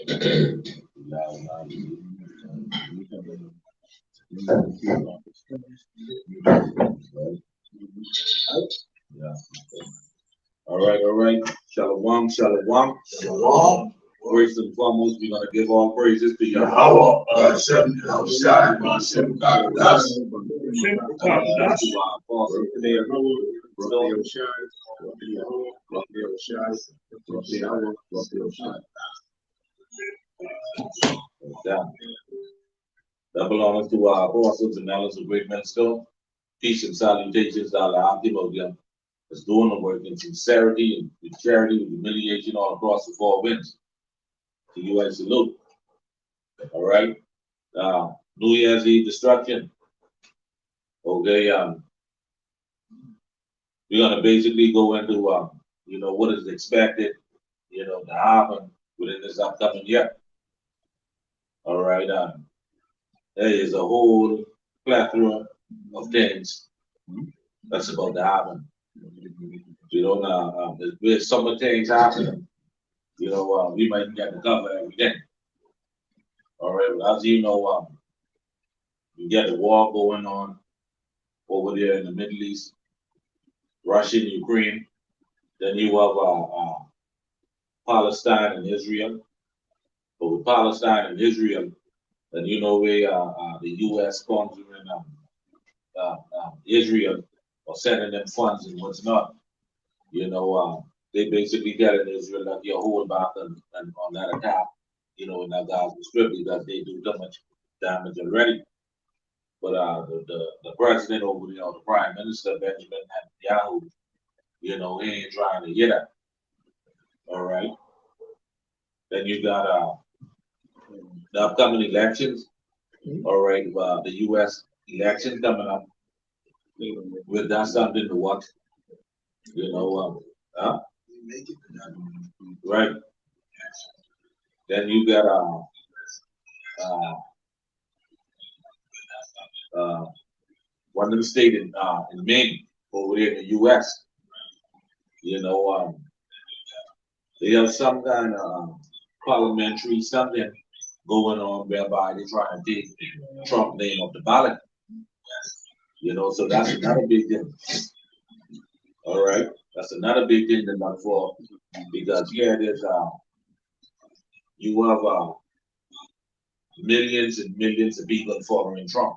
Yeah. All right. Shalom, shalom, shalom. First and foremost, we're gonna give all praises to Yahweh. To our apostle there, that belongs to our apostles and elders of great minister. Peace and salutations to Allah Abdimodium. That's doing the work in sincerity and with charity, with humiliation all across the four winds. To you, I salute. All right. New Year's Eve destruction. Okay. We're gonna basically go into what is expected, to happen within this upcoming year. All right. There is a whole plethora of things that's about to happen. There's so many things happening. We might get to cover everything. All right. But as you know, you get the war going on over there in the Middle East, Russia and Ukraine. Then you have Palestine and Israel. But with Palestine and Israel, then where the U.S. sponsoring Israel or sending them funds and what's not. They basically get in Israel like you hold back on that attack, in that Gaza Strip because they do too much damage already. But the president over there, the prime minister Benjamin Netanyahu, he ain't trying to get that. All right. Then you got the upcoming elections. All right, the U.S. election coming up. With that something to watch. Right. Then you got one of the state in Maine over there in the U.S. They have some kind of parliamentary something going on whereby they're trying to take Trump name off the ballot. So that's another big thing. All right, that's another big thing to look for because there's you have millions and millions of people following Trump.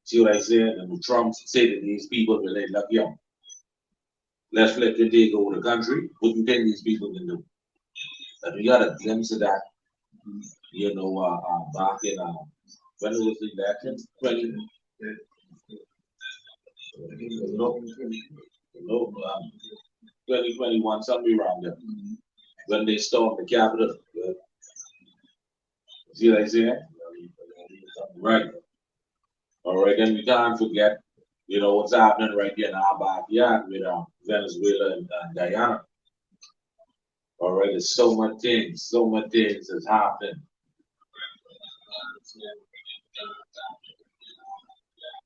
See what I said? And Trump said to these people, "Well, they look young. Let's let them take over the country. What do you think these people can do?" And we got a glimpse of that, back in when was the election? 2021, something around there, when they stormed the Capitol. See what I say? Right. All right, then we can't forget, what's happening right here in our backyard with Venezuela and Guyana. All right, there's so much things that's happening.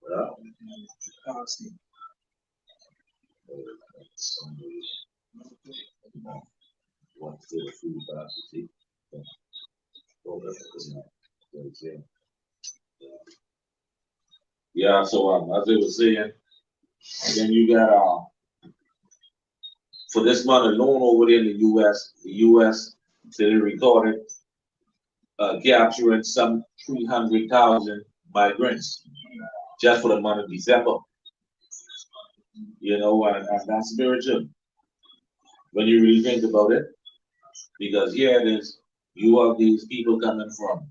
Yeah. What's the food basket? Yeah, so as I was saying, then you got for this month alone over there in the U.S. they recorded capturing some 300,000 migrants just for the month of December. And that's spiritual when you really think about it, because here it is, you have these people coming from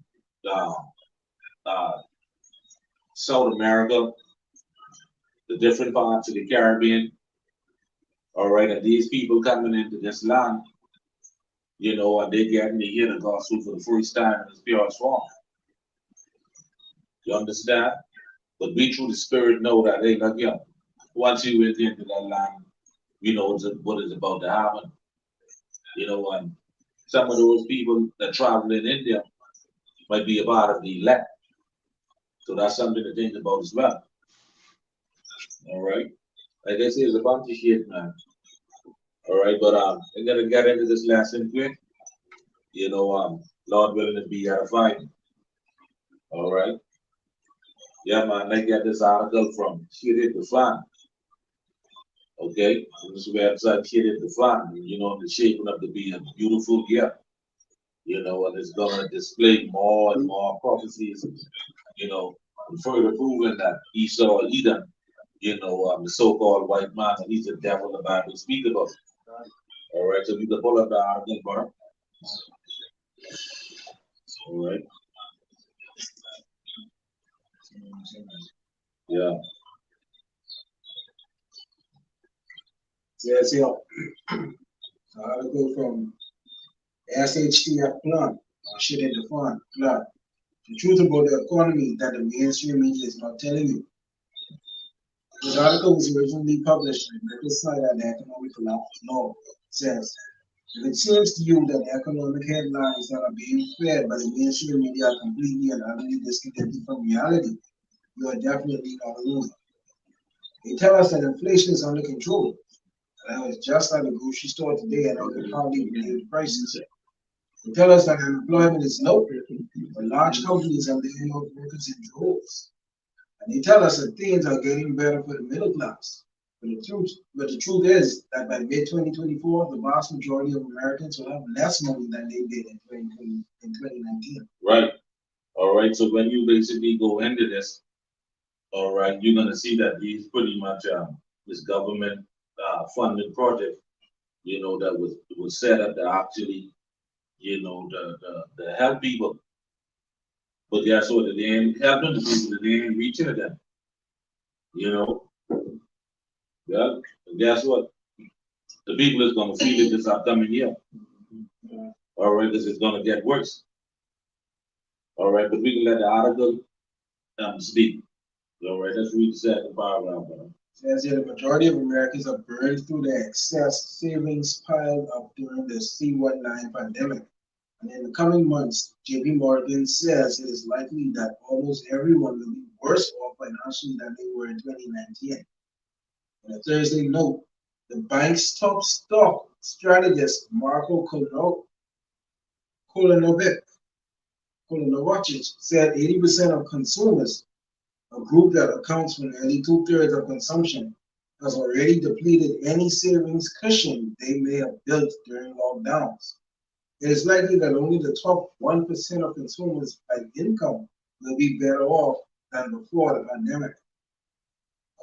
uh, South America, the different parts of the Caribbean. All right, and these people coming into this land, and they getting to hear the gospel for the first time in its purest form. You understand? But we through the spirit know that once you went into that land, what is about to happen. And some of those people that travel in India might be a part of the elect. So that's something to think about as well. All right. Like I say, there's a bunch of shit, man. All right, but I'm gonna get into this lesson quick. Lord willing to be at a fight. All right. Yeah, man, I get this article from Shit Hit the Fan. Okay. From this website, Shit Hit the Fan. The shaping up to be a beautiful year. And it's gonna display more and more prophecies, and further proving that Esau, Edom, the so-called white man, and he's the devil the Bible speaks about. All right, so we can pull up the article, brother. All right. Yeah. Says here, article from SHTF Plan, or shit in the fund, Plan. The truth about the economy that the mainstream media is not telling you. This article was originally published in the site at the Economic Law. It says, if it seems to you that the economic headlines that are being fed by the mainstream media are completely and utterly disconnected from reality, you are definitely not alone. They tell us that inflation is under control. And I was just at the grocery store today and I could hardly believe the prices. They tell us that unemployment is low, but large companies are laying off workers in droves. And they tell us that things are getting better for the middle class. But the truth is that by mid 2024, the vast majority of Americans will have less money than they did in 2019. Right. All right. So when you basically go into this, all right, you're gonna see that these pretty much this government funded project, that was set up to actually, the help people. But guess what? They ain't helping the people. They ain't reaching to them. You know. Yeah. And guess what? The people is gonna feel it this upcoming year. All right, because it's gonna get worse. All right, but we can let the article speak. All right, let's read the second paragraph. Says here the majority of Americans are burned through their excess savings piled up during the C-19 pandemic. And in the coming months, JP Morgan says it is likely that almost everyone will be worse off financially than they were in 2019. On a Thursday note, the bank's top stock strategist, Marco Kolanovic, said 80% of consumers, a group that accounts for nearly two-thirds of consumption, has already depleted any savings cushion they may have built during lockdowns. It is likely that only the top 1% of consumers by income will be better off than before the pandemic.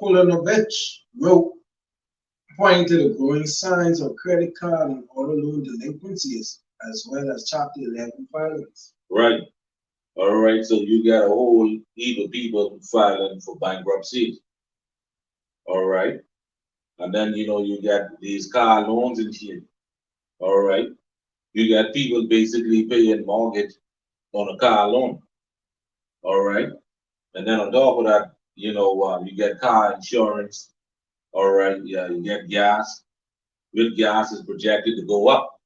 Kolonovich wrote, pointing to the growing signs of credit card and auto loan delinquencies, as well as Chapter 11 filings. Right. All right. So you got a whole heap of people filing for bankruptcy. All right. And then you got these car loans and shit. All right. You got people basically paying mortgage on a car loan. All right. And then on top of that, you get car insurance. All right. Yeah, you get gas. With gas is projected to go up.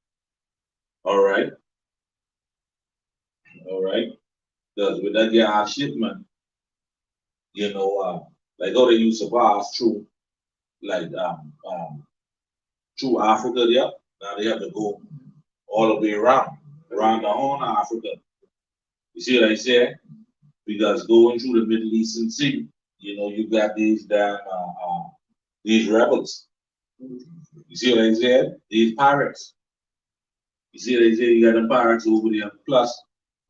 All right. All right. Because with that gas shipment, like how they used to pass through, like through Africa there. Now they have to go all the way around the whole of Africa. You see what I say? Because going through the Middle Eastern Sea, you got these rebels. You see what I said? These pirates. You see what I said? You got the pirates over there. Plus,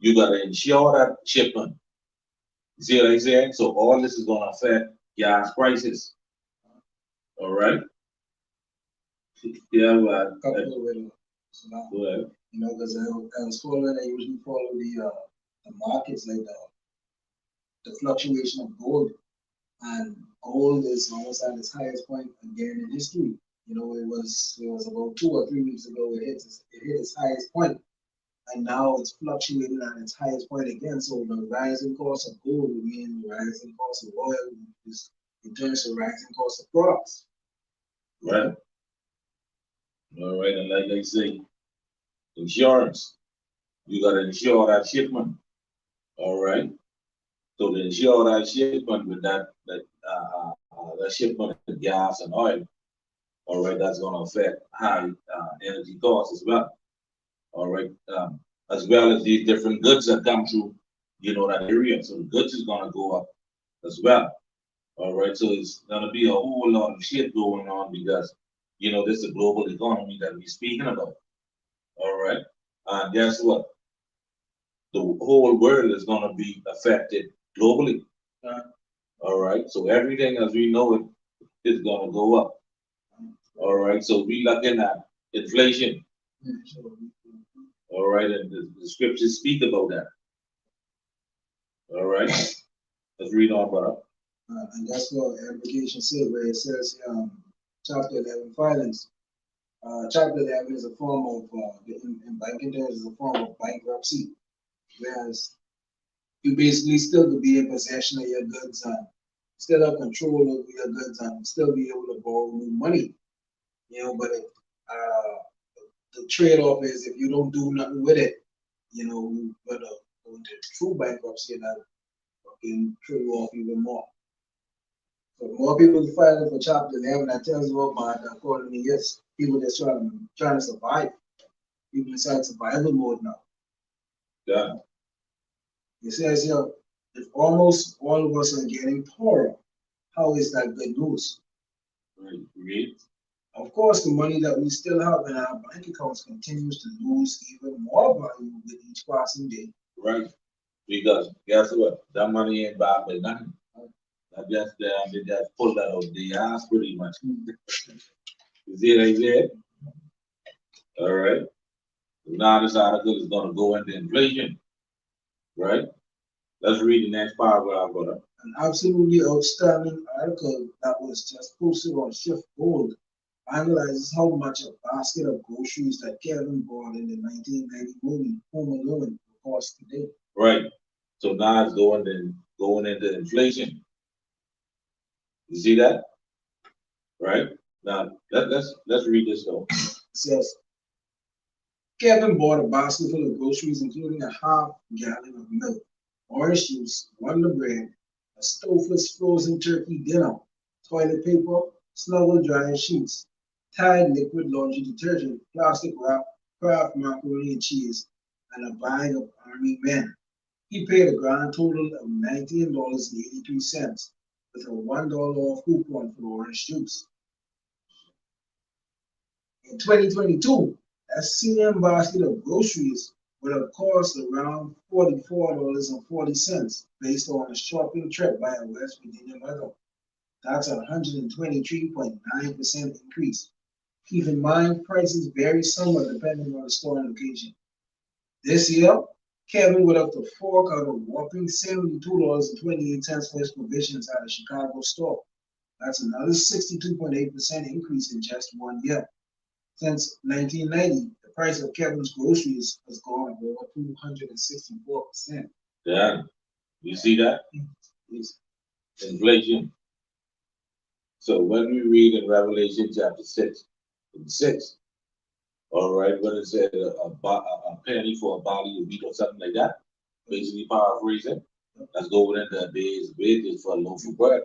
you got to insure that shipment. You see what I said? So all this is going to affect gas prices. All right? Yeah, well, Couple of it, well, because I was following, I usually follow the markets, like the fluctuation of gold. And gold is almost at its highest point again in history. It was about 2 or 3 weeks ago it hit its highest point, and now it's fluctuating at its highest point again. So the rising cost of gold will mean the rising cost of oil, is in terms of rising cost of products. right. All right. And like I say, insurance. You got to insure that shipment. All right. So to insure that shipment with that shipment of gas and oil, all right, that's going to affect high energy costs as well. All right. as well as these different goods that come through, that area. So the goods is gonna go up as well. All right, so it's gonna be a whole lot of shit going on because, this is a global economy that we're speaking about. All right, and guess what? The whole world is gonna be affected globally. All right, so everything as we know it is gonna go up. All right, so we looking at inflation. All right, and the scriptures speak about that. All right, let's read on, brother. And that's what application said, where it says, chapter 11, violence. Chapter 11 is a form of, in banking terms, is a form of bankruptcy, whereas you basically still could be in possession of your goods and still have control over your goods and still be able to borrow new money, but the trade-off is if you don't do nothing with it, you better go into true bankruptcy and that can throw you off even more. So more people filing for Chapter 11, that tells you about the economy. Yes, people that's trying to survive. People inside survival mode now. Yeah. It says here, if almost all of us are getting poorer, how is that good news? Read. Of course, the money that we still have in our bank accounts continues to lose even more value with each passing day. Right. Because guess what? That money ain't bad by nothing. That just they just pull that out the ass pretty much. You see what I said? All right. Now this article is gonna go into inflation. Right? Let's read the next paragraph, brother. An absolutely outstanding article that was just posted on Shift Gold analyzes how much a basket of groceries that Kevin bought in the 1990 movie Home Alone will cost today. Right. So now it's going into inflation. You see that? Right? Now let's read this though. It says Kevin bought a basket full of groceries, including a half gallon of milk, orange juice, Wonder Bread, a Stouffer's frozen turkey dinner, toilet paper, snuggle drying sheets, Tide liquid laundry detergent, plastic wrap, Kraft macaroni and cheese, and a bag of Army Men. He paid a grand total of $19.83 with a $1 off coupon for orange juice. In 2022, that same basket of groceries would have cost around $44.40 based on a shopping trip by a West Virginia mother. That's a 123.9% increase. Keep in mind, prices vary somewhat depending on the store and location. This year, Kevin would have to fork out a whopping $72.28 for his provisions at a Chicago store. That's another 62.8% increase in just 1 year. Since 1990, the price of Kevin's groceries has gone up over 264%. Yeah. You see that? Yes. Inflation. So when we read in Revelation chapter 6, all right, when it said a penny for a body of meat or something like that, basically paraphrasing, that's going into a day's wages for a loaf of bread,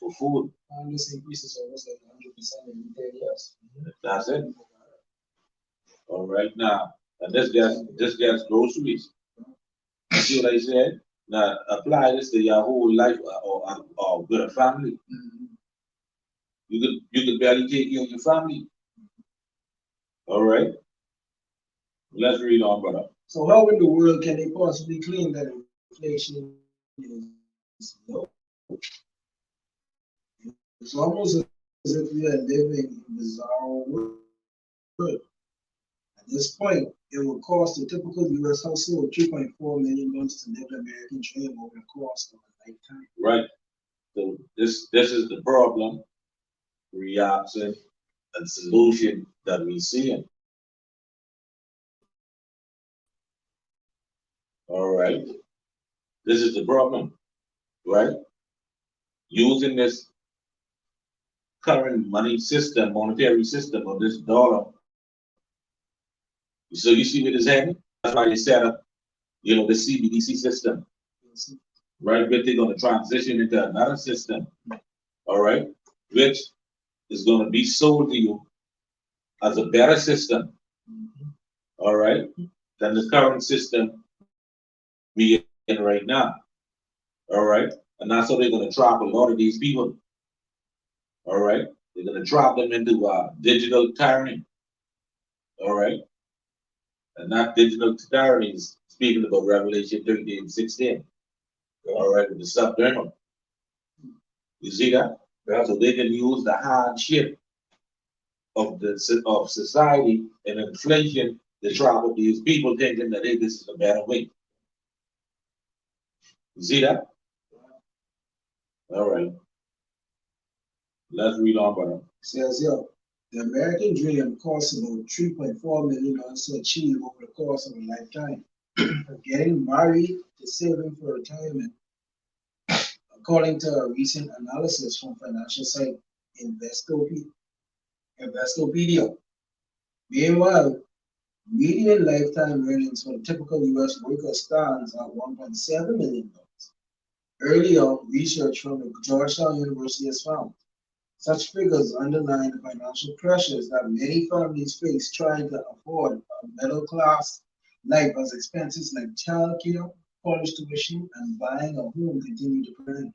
for food. And this increases almost like 100% in 10 years. That's it. All right, now, and this gets groceries. You see what I said? Now, apply this to your whole life or with a family. You could barely take care of your family. All right. Let's read on, brother. So how in the world can they possibly claim that inflation is low? It's almost as if we are living in a bizarre world. At this point, it will cost a typical U.S. household $3.4 million to live the American dream over the course of a lifetime. Right. So this is the problem, reaction, and solution that we see. All right. This is the problem, right? Using this current monetary system of this dollar. So you see what is happening? That's why they set up, the CBDC system, right? But they're going to transition into another system, all right, which is going to be sold to you as a better system, all right? than the current system we in right now. All right, and that's how they're going to trap a lot of these people. All right, they're going to trap them into digital tyranny. All right, and that digital tyranny is speaking about Revelation 13:16. All right, with the subdermal. You see that? Yeah. So they can use the hardship of society and inflation to trap up these people thinking that hey, this is a better way. You see that? All right. Let's read on, brother. Says, yo, the American dream costs about $3.4 million to achieve over the course of a lifetime. From getting married to saving for retirement, according to a recent analysis from financial site Investopedia. Meanwhile, median lifetime earnings for the typical U.S. worker stands at $1.7 million. Earlier, research from the Georgetown University has found such figures underline the financial pressures that many families face trying to afford a middle-class life as expenses like childcare, college tuition, and buying a home continue to climb.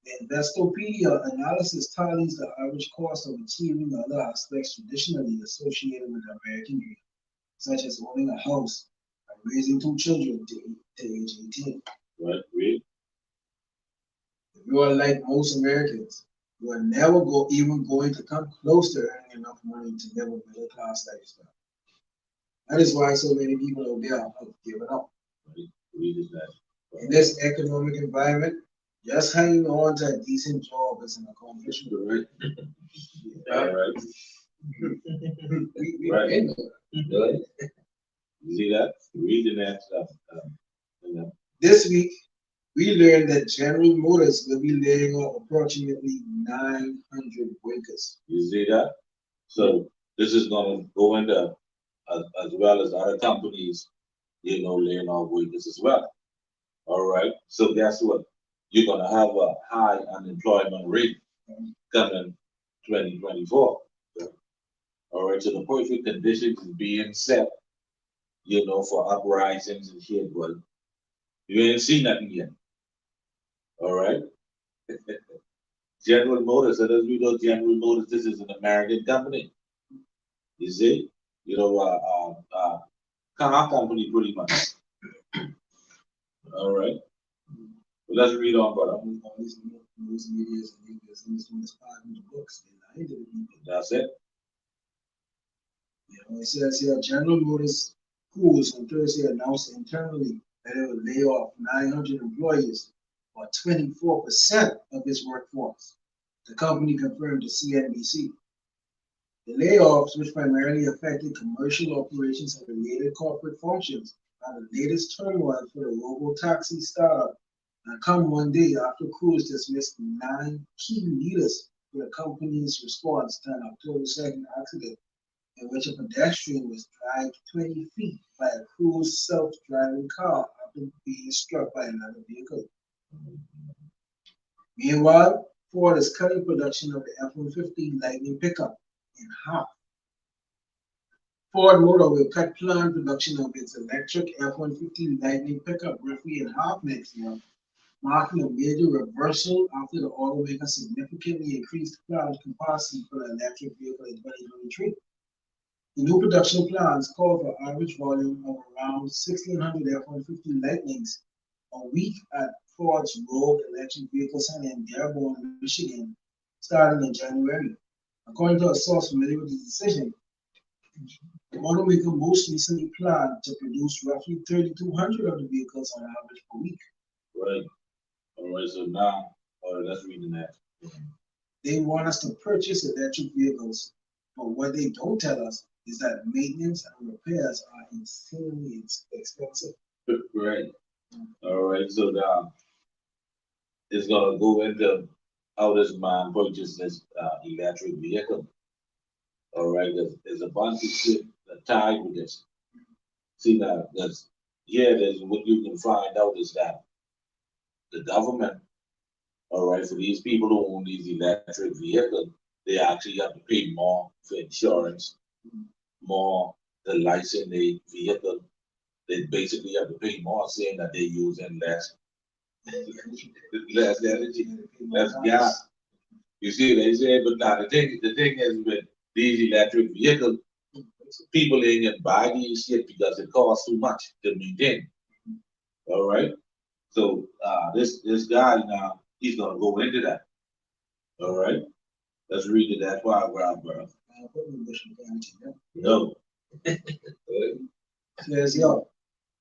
The Investopedia analysis tallies the average cost of achieving other aspects traditionally associated with the American dream, such as owning a house and raising two children to age 18. Right, read. If you are like most Americans, you are never even going to come close to earning enough money to live a middle class lifestyle. That is why so many people out there have given up. Right, read that. In this economic environment, just hanging on to a decent job is an accomplishment. Right. All right. we Right. in there. Right. You see that? Reading that stuff. This week, we learned that General Motors will be laying off approximately 900 workers. You see that? So this is going to go into as well as other companies, laying off workers as well. All right. So guess what? You're going to have a high unemployment rate coming 2024. All right. So the perfect conditions is being set, for uprisings and shit, but you ain't seen nothing yet. All right. General Motors, so as we know, General Motors, this is an American company. You see? Car company pretty much. All right. Well, let's read on, brother. All these news medias and leaders in this one is 500 books. They lied to the people. That's it. It says here General Motors Crews on Thursday announced internally that it would lay off 900 employees, or 24% of its workforce. The company confirmed to CNBC. The layoffs, which primarily affected commercial operations and related corporate functions, are the latest turmoil for the robo-taxi startup and come one day after Cruise dismissed 9 key leaders for the company's response to an October 2nd accident in which a pedestrian was dragged 20 feet by a Cruise self-driving car after being struck by another vehicle. Meanwhile, Ford is cutting production of the F-150 Lightning pickup in half. Ford Motor will cut planned production of its electric F-150 Lightning pickup roughly in half next year, marking a major reversal after the automaker significantly increased planned capacity for the electric vehicle in 2023. The new production plans call for average volume of around 1,600 F-150 Lightnings a week at Ford's Rogue Electric Vehicle Center in Dearborn, Michigan, starting in January. According to a source familiar with the decision, the automaker most recently planned to produce roughly 3,200 of the vehicles on average per week. Right. All right. So now, all right, let's read the next. They want us to purchase electric vehicles, but what they don't tell us is that maintenance and repairs are insanely expensive. Right. All right. So now it's gonna go into how this man purchased this electric vehicle. All right. There's a bunch of shit that tied with this. See now, there's what you can find out is that the government, all right, for these people who own these electric vehicles, they actually have to pay more for insurance, more to license the vehicle, they basically have to pay more, saying that they're using less energy, less gas. You see, they say, but now the thing is with these electric vehicles, people ain't gonna buy these shit because it costs too much to maintain. All right. So this guy now he's gonna go into that. All right. Let's read it that paragraph, bro. No. Says, yo,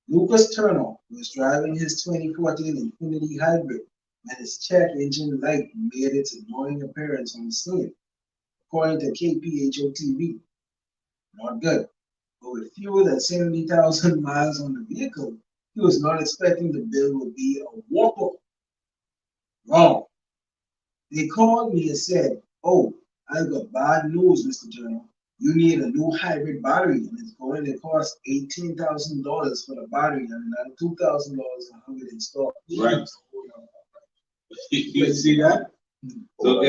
Lucas Turner was driving his 2014 Infiniti Hybrid when his check engine light made its annoying appearance on the scene, according to KPHO TV. Not good. But with fewer than 70,000 miles on the vehicle, he was not expecting the bill would be a whopper. Wrong. They called me and said, oh, I've got bad news, Mr. Turner. You need a new hybrid battery, and it's going to cost $18,000 for the battery and another $2,000 to have it installed. Right. You see that? So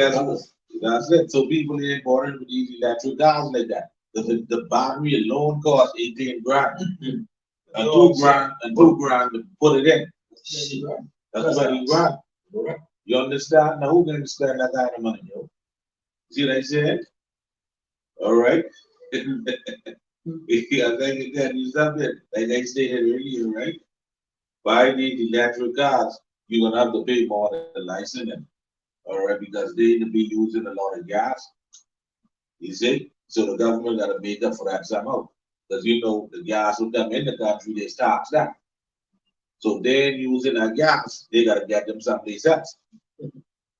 that's it. So people ain't bothered with these electric cars like that. The battery alone costs 18 grand. And 2 grand to put it in. That's 20 grand. You understand? Now who can spend that kind of money, yo? See what I said? All right. I think again, you something like I stated earlier, right? Buy these electric cars, you're gonna have to pay more than license them. All right, because they be using a lot of gas. You see? So the government gotta make up for that somehow. Because you know the gas will come in the country, they tax that. So they're using that gas, they gotta get them someplace else.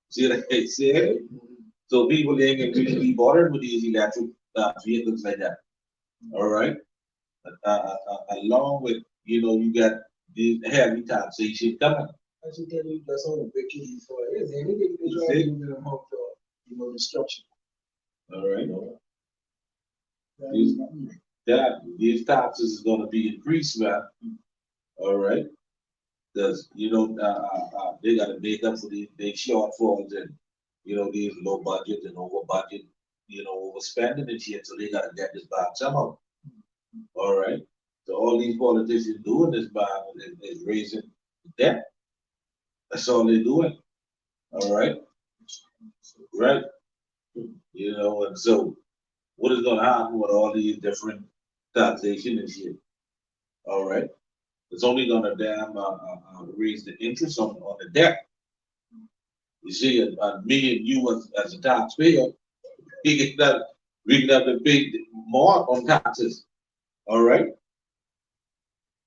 See what I said? So people ain't gonna really be bothered with these electric vehicles like that. All right. Along with you got the heavy taxation coming. I should tell you that's all the big keys for it is. Anything they try to do with a home for, destruction. All right. These taxes is gonna be increased, man. All right. Because they gotta make up for these big shortfalls and these low budget and over budget, overspending and shit. So they gotta get this back somehow. All right. So all these politicians doing this back is raising debt. That's all they're doing. All right. Right. And so what is gonna happen with all these different taxation and shit? All right. It's only gonna raise the interest on the debt. You see, me and you as a taxpayer, we can have to pay more on taxes. All right.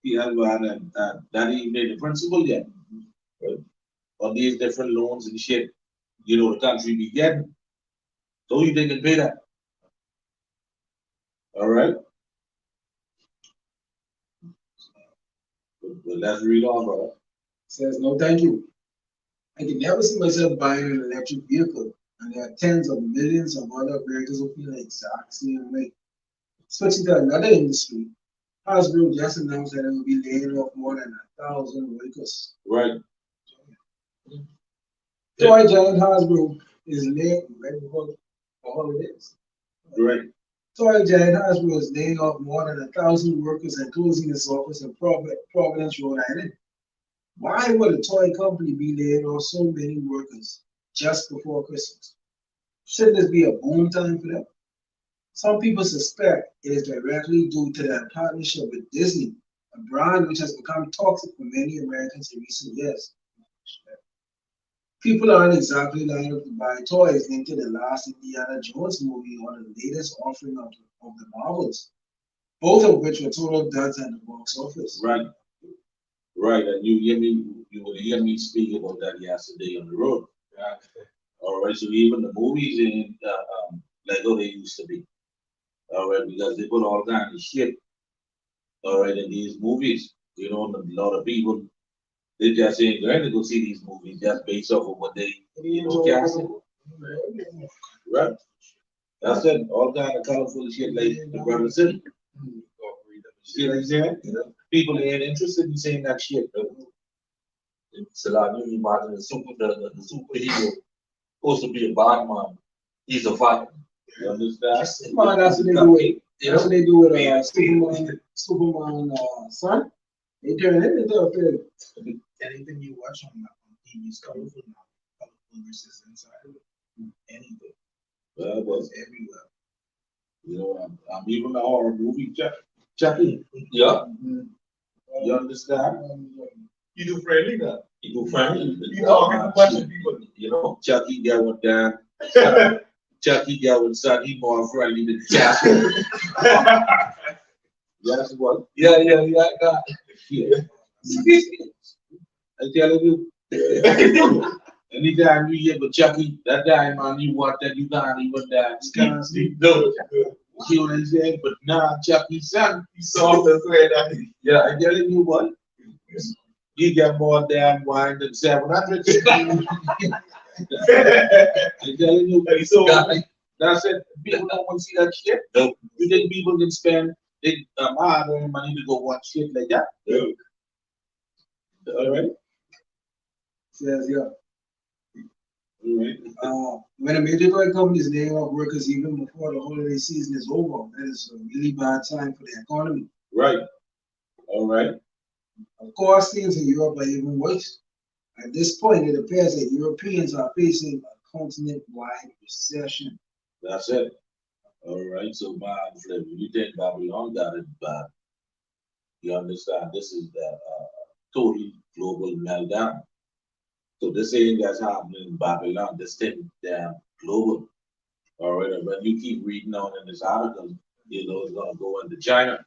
Yeah, and that ain't made the principle yet. Right? On these different loans and shit, the country be getting. So you think can pay that. All right. But let's read on, brother. Says no, thank you. I can never see myself buying an electric vehicle, and there are tens of millions of other Americans who feel the exact same way. Switching to another industry, Hasbro just announced that it will be laying off more than 1,000 workers. Right. Toy giant Hasbro is laying right before the holidays. Right. Toy giant Hasbro is laying off more than 1,000 workers and closing its office in Providence, Rhode Island. Why would a toy company be laying off so many workers just before Christmas? Shouldn't this be a boom time for them? Some people suspect it is directly due to their partnership with Disney, a brand which has become toxic for many Americans in recent years. People aren't exactly lining up to buy toys linked to the last Indiana Jones movie or the latest offering of the Marvels, both of which were total duds at the box office. Right. Right, and you would hear me speak about that yesterday on the road. Yeah. All right, so even the movies ain't like how they used to be. All right, because they put all kinds of shit. All right, in these movies, a lot of people they just ain't going to go see these movies just based off of what they casting. Right. That's it. All kind of colorful shit like the brother said. See what I'm saying? People ain't interested in saying that shit. It's a lot. You imagine the superhero supposed to be a bad man. He's a fighter. You understand? Man, that's what they do with Superman son. They turn it into a film. Anything you watch on TV is colorful now. Colorful versus inside of it. Anything. Well, but It's everywhere. you know, I'm even a horror movie, Chucky. Yeah, You understand? you do friendly now. You go find You talking to a bunch of people. You know, Chucky got one down. Chucky got one son. He more friendly than Chucky. That's what. Yeah, yeah, yeah, I got Yeah. I telling you. Anytime you hear about Chucky, that time man, you want that you can't even dance. Can't sleep. no. See what I'm saying? But now Chucky's son, You saw the thread. yeah, I telling you what. He got more damn wine than 700. I telling you. So, That's it. People don't want to see that shit. No. You think people can spend hard-earned money to go watch shit like that? no. All right. Says, yeah. All right. When a major drug company is laying off workers even before the holiday season is over, that is a really bad time for the economy. Right. All right. Of course, things in Europe are even worse. At this point, it appears that Europeans are facing a continent-wide recession. That's it. All right. So, man, Flip, you think Babylon got it bad? You understand? This is the total global meltdown. So this ain't that's happening in Babylon. This thing damn global. All right. And when you keep reading on in this article, you know it's gonna go into China.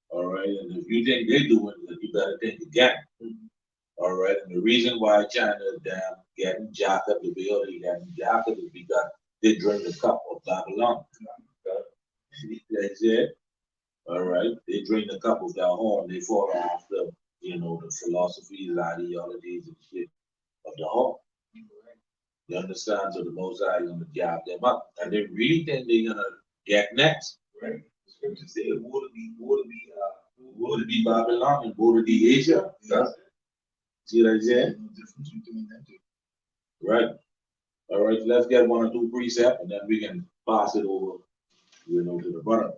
All right. And if you think they're doing it, you better think again. All right. And the reason why China is damn getting jacked up the bill, they getting jacked up is because they drink the cup of Babylon. That's it. All right. They drink the cup of their horn. They fall off the, you know, the philosophies, ideologies, and shit of the horn. You understand? So the Most High is gonna jab them up, and they really think they're gonna get next. Right. The scripture said, Woe to be Babylon and woe to be Asia. That's See what I said? No difference between them two. Right. All right. Let's get one or two precepts, and then we can pass it over, you know, to the brother.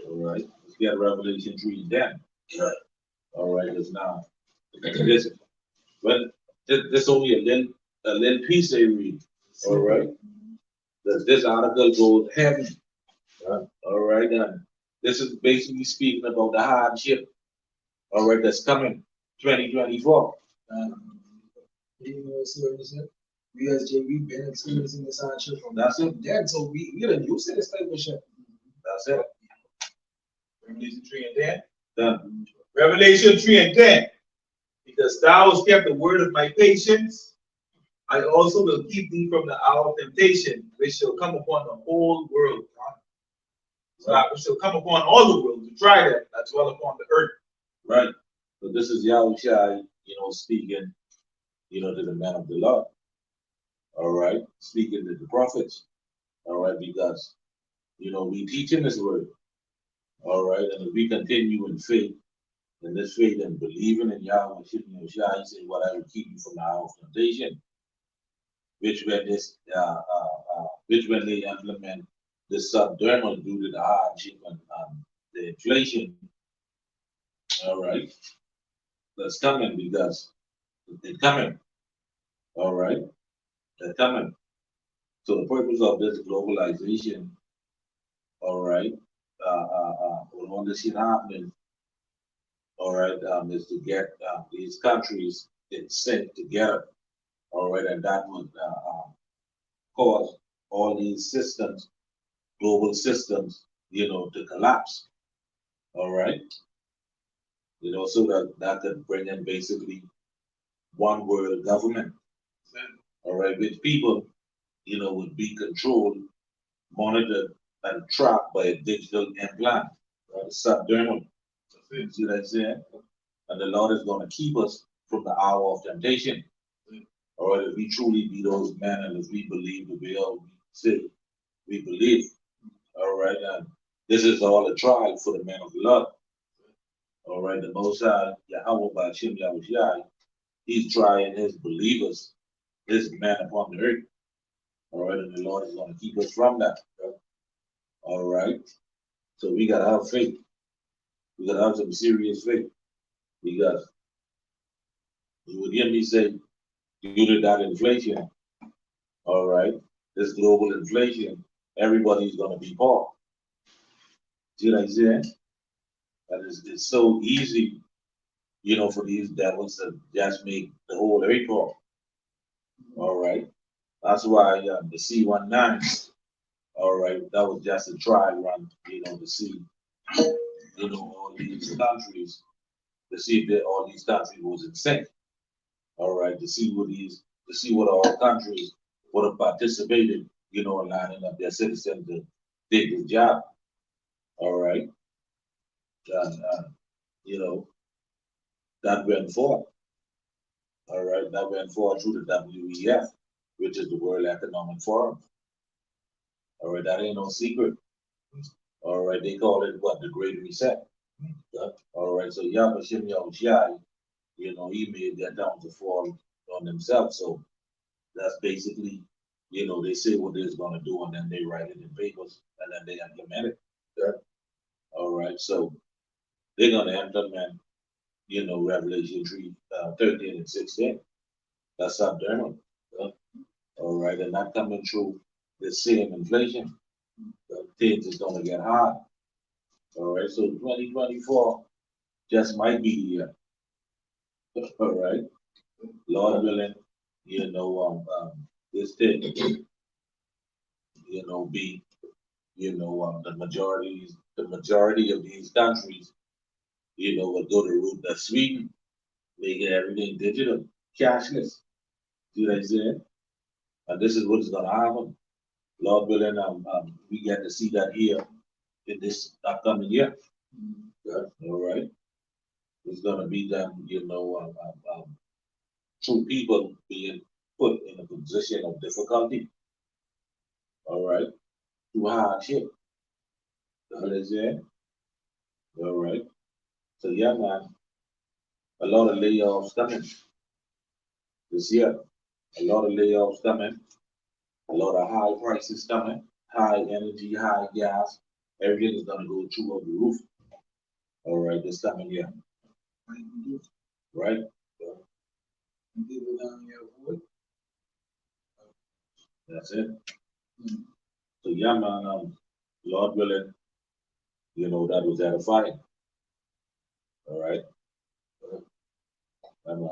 All right. Let's get Revelation 3 and 10. All right. It's now. This, well, this only a little piece they read. All right. This article goes heavy. All right. And this is basically speaking about the hardship. All right. That's coming 2024. You know, see what you said? We as JB been experiencing this hardship from That's it. dead, so we done used to this type of shit. That's it. Revelation 3 and 10. Done. Revelation 3 and 10. Because thou hast kept the word of my patience, I also will keep thee from the hour of temptation, which shall come upon the whole world. So which shall come upon all the world to try them that dwell upon the earth. Right. So this is Yahushua, you know, speaking, you know, to the man of the Lord. All right. Speaking to the prophets. All right. Because, you know, we teaching this word. All right. And if we continue in faith, in this faith and believing in Yahweh, he said, what I will keep you from the hour of temptation. Which when they implement this subdermal due to the hardship and the inflation, all right, that's coming because it's coming, all right, they're coming. So the purpose of this globalization, all right, with all this shit happening, all right, is to get these countries in sync together, all right, and that would cause all these systems, global systems, you know, to collapse, all right, you know, so that could bring in basically one world government, all right, which people, you know, would be controlled, monitored, and tracked by a digital implant, right, a subdermal. See what I'm saying? And the Lord is going to keep us from the hour of temptation. All right, if we truly be those men and if we believe the way we say we believe, all right, and this is all a trial for the men of the Lord. All right, the Most High, Yahweh Bashim Yahushai, he's trying his believers, his men upon the earth. All right, and the Lord is going to keep us from that. All right, so we got to have faith. We got to have some serious faith. Because you would hear me say, due to that inflation, all right, this global inflation, everybody's gonna be poor. See what I'm saying? And it's so easy, for these devils to just make the whole area poor. All right. That's why the C-19, all right, that was just a trial run, to see, all these countries, to see if all these countries was in sync. All right, to see what all countries would have participated, in lining up their citizens to take this job. All right, and, that went forth. All right, that went forth through the WEF, which is the World Economic Forum. All right, that ain't no secret. All right, they call it what, the Great Reset. All right, so Yamashim Yahushai, he made that down to fall on themselves. So that's basically, they say what they're gonna do and then they write it in papers and then they implement it. Yeah. All right, so they're gonna implement, Revelation 3, 13 and 16. That's subdermal. All right, and not coming through the same inflation. Things is gonna get hard. All right, so 2024 just might be the year. All right, Lord willing, this thing, be, the majority of these countries, would go the route that Sweden, making everything digital, cashless. See what I'm saying? And this is what's gonna happen. Lord willing, we get to see that here in this upcoming year. Yeah, all right. It's gonna be done, through people being put in a position of difficulty. All right. Through hardship. That is it. All right. So yeah, man, a lot of layoffs coming this year. A lot of layoffs coming. A lot of high prices coming. High energy, high gas. Everything is gonna go through the roof. All right, this coming year. Right? People down here would. That's it. So yeah, man, Lord willing, that was edifying. All right. And,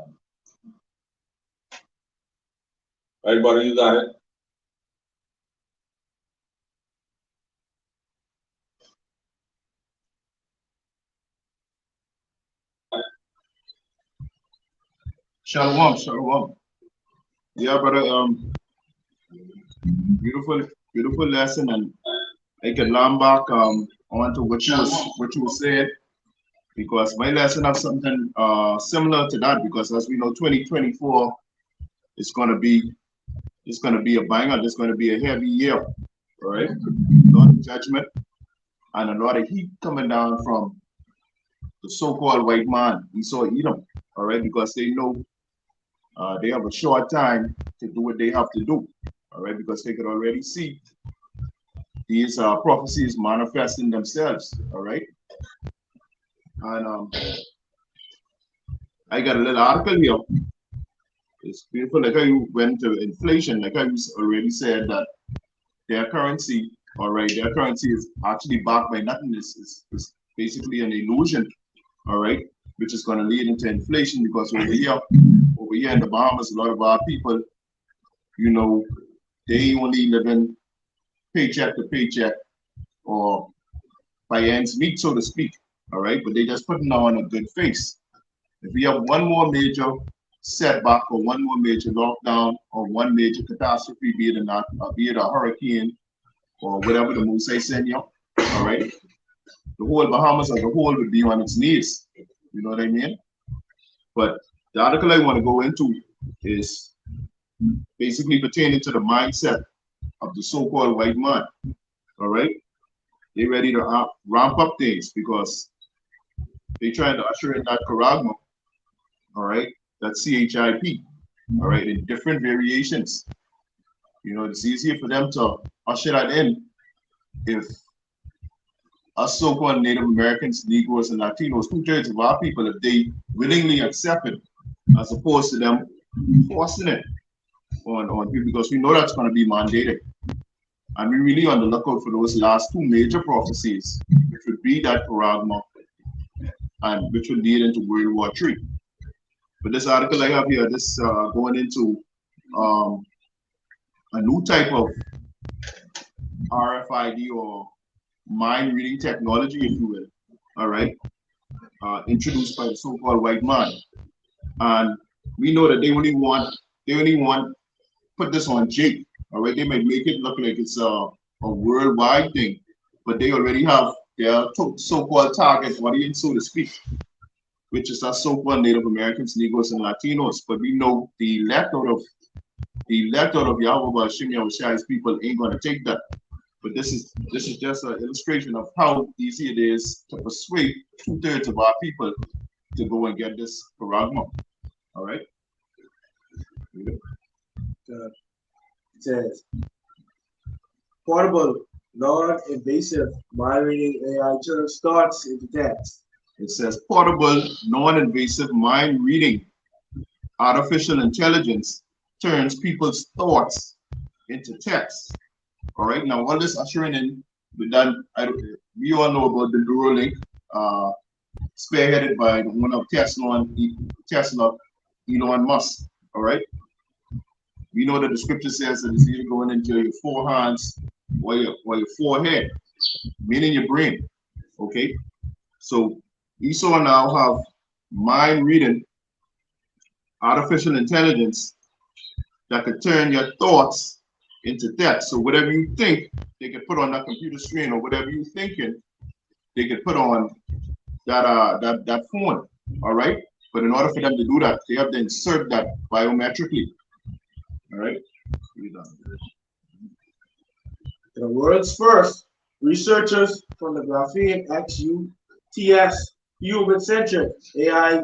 everybody, you got it. Shalom, shalom. Yeah, brother. Beautiful lesson, and I can learn back on to what you were saying, because my lesson have something similar to that. Because as we know, 2024 is gonna be a banger. It's gonna be a heavy year, all right? A lot of judgment and a lot of heat coming down from the so-called white man. We saw Edom, all right, because they know they have a short time to do what they have to do, all right, because they could already see these prophecies manifesting themselves, all right. And I got a little article here. It's beautiful. Like how you went to inflation, like how you already said that their currency, all right, their currency is actually backed by nothing. It's basically an illusion, all right, which is going to lead into inflation, because over here in the Bahamas, a lot of our people, they only live in paycheck to paycheck or by ends meet, so to speak. All right, but they just putting on a good face. If we have one more major setback or one more major lockdown or one major catastrophe, be it a hurricane or whatever the Musay send you, all right, the whole Bahamas as a whole would be on its knees. You know what I mean? But the article I want to go into is basically pertaining to the mindset of the so-called white man. All right, they ready to ramp up things because they trying to usher in that charagma. All right, that CHIP. All right, in different variations. It's easier for them to usher that in if us so-called Native Americans, Negroes, and Latinos, 2/3 of our people, if they willingly accept it, as opposed to them forcing it on people, because we know that's going to be mandated. And we're really on the lookout for those last two major prophecies, which would be that paragma and which would lead into World War III. But this article I have here, this going into a new type of RFID or mind reading technology, if you will, all right, introduced by the so-called white man. And we know that they only want put this on Jake, all right. They might make it look like it's a worldwide thing, but they already have their so-called target audience, so to speak, which is us so-called Native Americans, Negroes, and Latinos. But we know the elect out of Yahweh Hashem Yahushai's people ain't gonna take that. But this is just an illustration of how easy it is to persuade 2/3 of our people to go and get this paragma. All right. It says portable, non-invasive mind reading AI turns thoughts into text. It says portable, non-invasive mind reading artificial intelligence turns people's thoughts into text. All right. Now, all this ushering in with that, we all know about the Neuralink, spearheaded by the one of Tesla, Elon Musk. All right. We know that the scripture says that it's either going into your forehands or your forehead, meaning your brain. Okay. So Esau now have mind reading artificial intelligence that could turn your thoughts into text. So whatever you think, they could put on that computer screen, or whatever you're thinking, they could put on that phone. All right. But in order for them to do that, they have to insert that biometrically. All right. The world's first researchers from the Graphene XUTS human-centric AI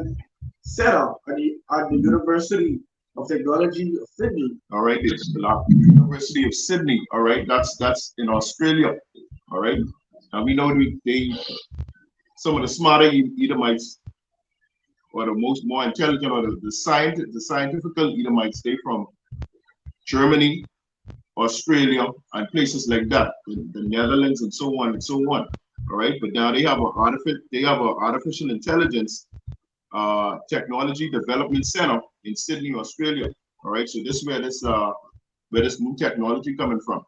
setup at the University of Technology of Sydney. All right, it's the University of Sydney. All right, that's in Australia. All right, and we know some of the smarter Edomites, or the more intelligent, or the scientific Edomites, they from Germany, Australia, and places like that, the Netherlands, and so on and so on. All right, but now they have an artificial intelligence technology development center in Sydney, Australia. All right, so this is where this new technology coming from.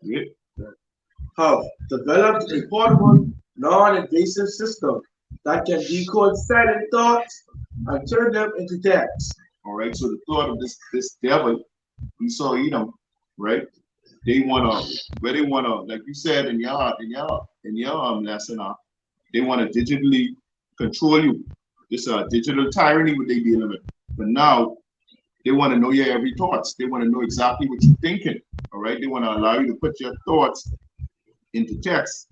Yeah. Have developed a portable, non-invasive system that can decode silent thoughts and turn them into text. All right, so the thought of this devil, Esau Edom, right? They wanna, like you said in your lesson, they wanna digitally control you. This digital tyranny what they dealing with. But now they want to know your every thoughts. They want to know exactly what you're thinking. All right. They want to allow you to put your thoughts into text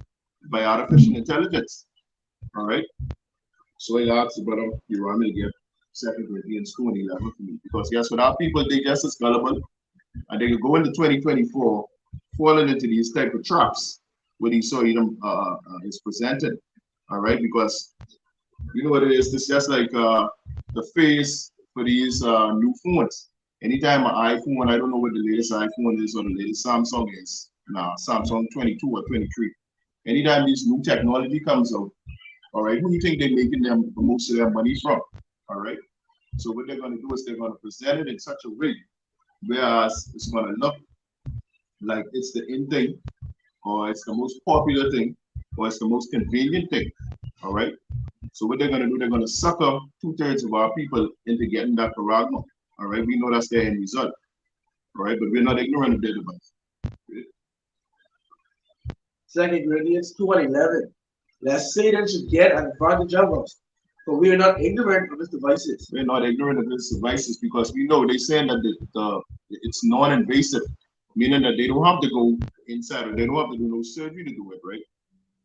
by artificial intelligence. All right. So I asked the brother Deuteronomy to get 2 Corinthians 2:11 for me, because guess what? Our people, they just as gullible, and they could go into 2024 falling into these type of traps what Esau Edom is presented. All right, because you know what it is. This is just like the face for these new phones. Anytime an iPhone, I don't know what the latest iPhone is or the latest Samsung is. Now, Samsung 22 or 23. Anytime this new technology comes out, all right, who do you think they're making them the most of their money from? All right. So what they're going to do is they're going to present it in such a way, whereas it's going to look like it's the in thing, or it's the most popular thing, or it's the most convenient thing. All right. So what they're going to do, they're going to sucker 2/3 of our people into getting that paragma. All right, we know that's their end result. All right, but we're not ignorant of their device. 2 Corinthians 2:11. Lest Satan should get an advantage of us, for we are not ignorant of his devices. We're not ignorant of his devices because we know they're saying that it's non-invasive, meaning that they don't have to go inside or they don't have to do no surgery to do it, right?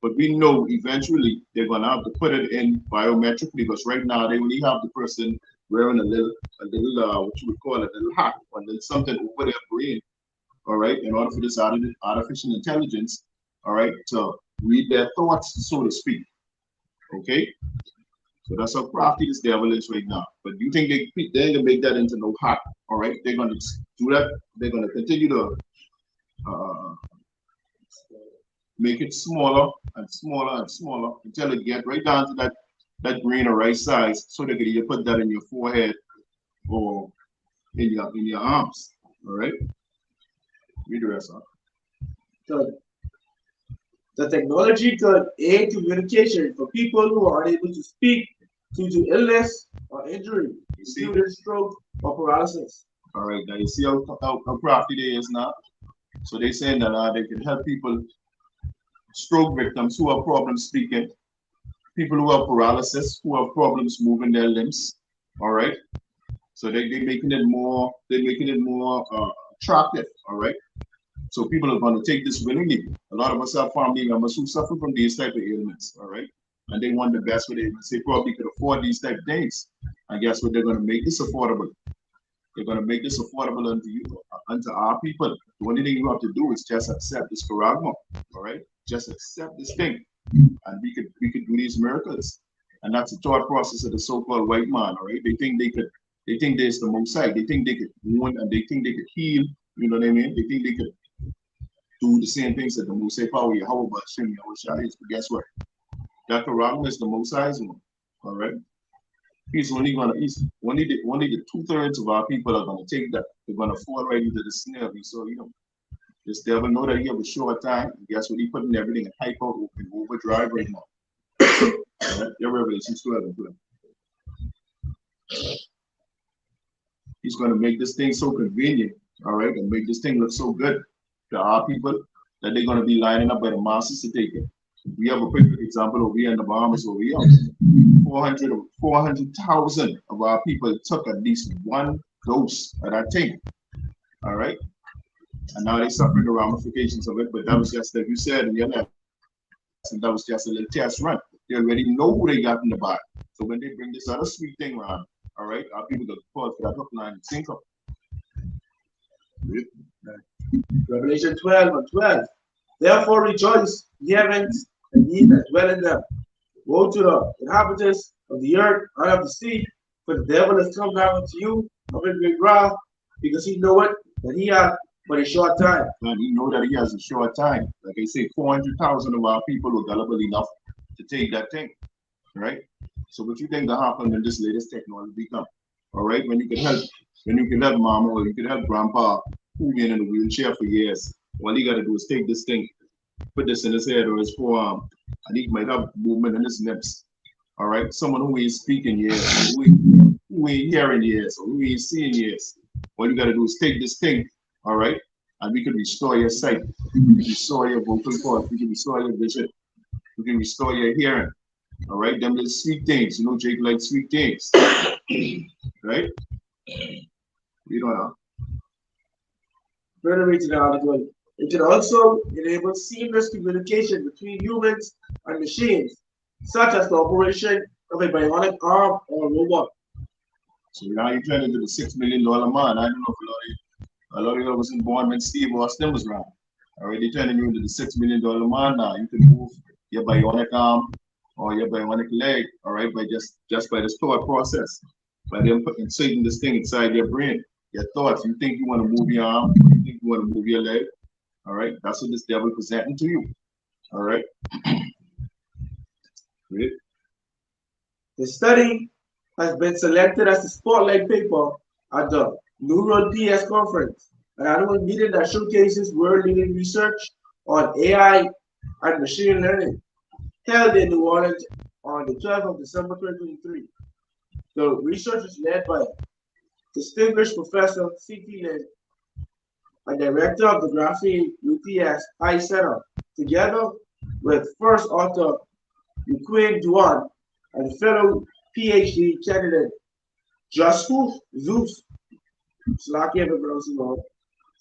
But we know eventually they're gonna have to put it in biometrically, because right now they only have the person wearing a little what you would call a little hat or something over their brain, all right, in order for this artificial intelligence, all right, to read their thoughts, so to speak. Okay? So that's how crafty this devil is right now. But you think they're gonna make that into no hat, all right? They're gonna do that. They're gonna continue to uh, make it smaller and smaller and smaller until it get right down to that grain or rice size, so they can either put that in your forehead or in your arms. All right. Read the rest. Huh? The technology could aid communication for people who are unable to speak due to illness or injury, including stroke or paralysis. All right. Now you see how crafty they is now. So they saying that they can help people, stroke victims who have problems speaking, people who have paralysis, who have problems moving their limbs. All right. So they're making it more attractive. All right. So people are going to take this willingly. A lot of us have family members who suffer from these type of ailments. All right. And they want the best for them. They probably could afford these type of things. And guess what? They're going to make this affordable. They're going to make this affordable unto you, unto our people. The only thing you have to do is just accept this charagma. All right. Just accept this thing. And we could do these miracles. And that's the thought process of the so-called white man. All right. They think there's the most high. They think they could wound and they think they could heal. You know what I mean? They think they could do the same things that the Most High Power Yahweh Bashem Yahweh is. But guess what? That Quran is the Most High's one. All right. He's only the 2/3 of our people are gonna take that. They're gonna fall right into the snare. So this devil know that he have a short time. And guess what? He putting everything in hyper and overdrive right now. All right. Your Revelation 12. He's gonna make this thing so convenient. All right, and make this thing look so good to our people that they're going to be lining up by the masses to take it. We have a quick example over here in the Bahamas over here. 400,000 of our people took at least one dose of that thing. All right, and now they're suffering the ramifications of it. But that was just, like you said in your lesson, that was just a little test run. They already know who they got in the body. So when they bring this other sweet thing around, all right, our people got called for that hook, line, and sinker. Revelation 12:12. Therefore rejoice, ye heavens, and ye that dwell in them. Woe to the inhabitants of the earth and of the sea, for the devil has come down to you of a great wrath, because he knoweth that he hath but a short time. And he know that he has a short time. Like I say, 400,000 of our people were gullible enough to take that thing. Right? So what you think that happened when this latest technology come? All right, when you can help mama or you can help grandpa who been in a wheelchair for years. All he gotta do is take this thing, put this in his head or his forearm, and he might have movement in his lips. All right, someone who ain't speaking yet, who ain't hearing yet, or who ain't seeing yet. All you gotta do is take this thing, all right, and we can restore your sight, we can restore your vocal cords, we can restore your vision, we can restore your hearing. All right, them little sweet things, Jake likes sweet things, right? You don't know. Further reading the article, it can also enable seamless communication between humans and machines, such as the operation of a bionic arm or robot. So now you're turning into the $6 million man. I don't know if a lot of you wasn't born when Steve Austin was around. Already turning you into the $6 million man now. You can move your bionic arm or your bionic leg, all right, by just by this thought process. By them inserting this thing inside your brain, your thoughts. You think you want to move your arm, or you think you want to move your leg, all right? That's what this devil presenting to you, all right? Read. The study has been selected as the spotlight paper at the Neural PS conference, an annual meeting that showcases world-leading research on AI and machine learning, held in New Orleans on the 12th of December 2023. The research is led by distinguished Professor C.T. Lin, a director of the Graphene UPS I Center, together with first author Yuquin Duan and fellow PhD candidate Jasuf Zeus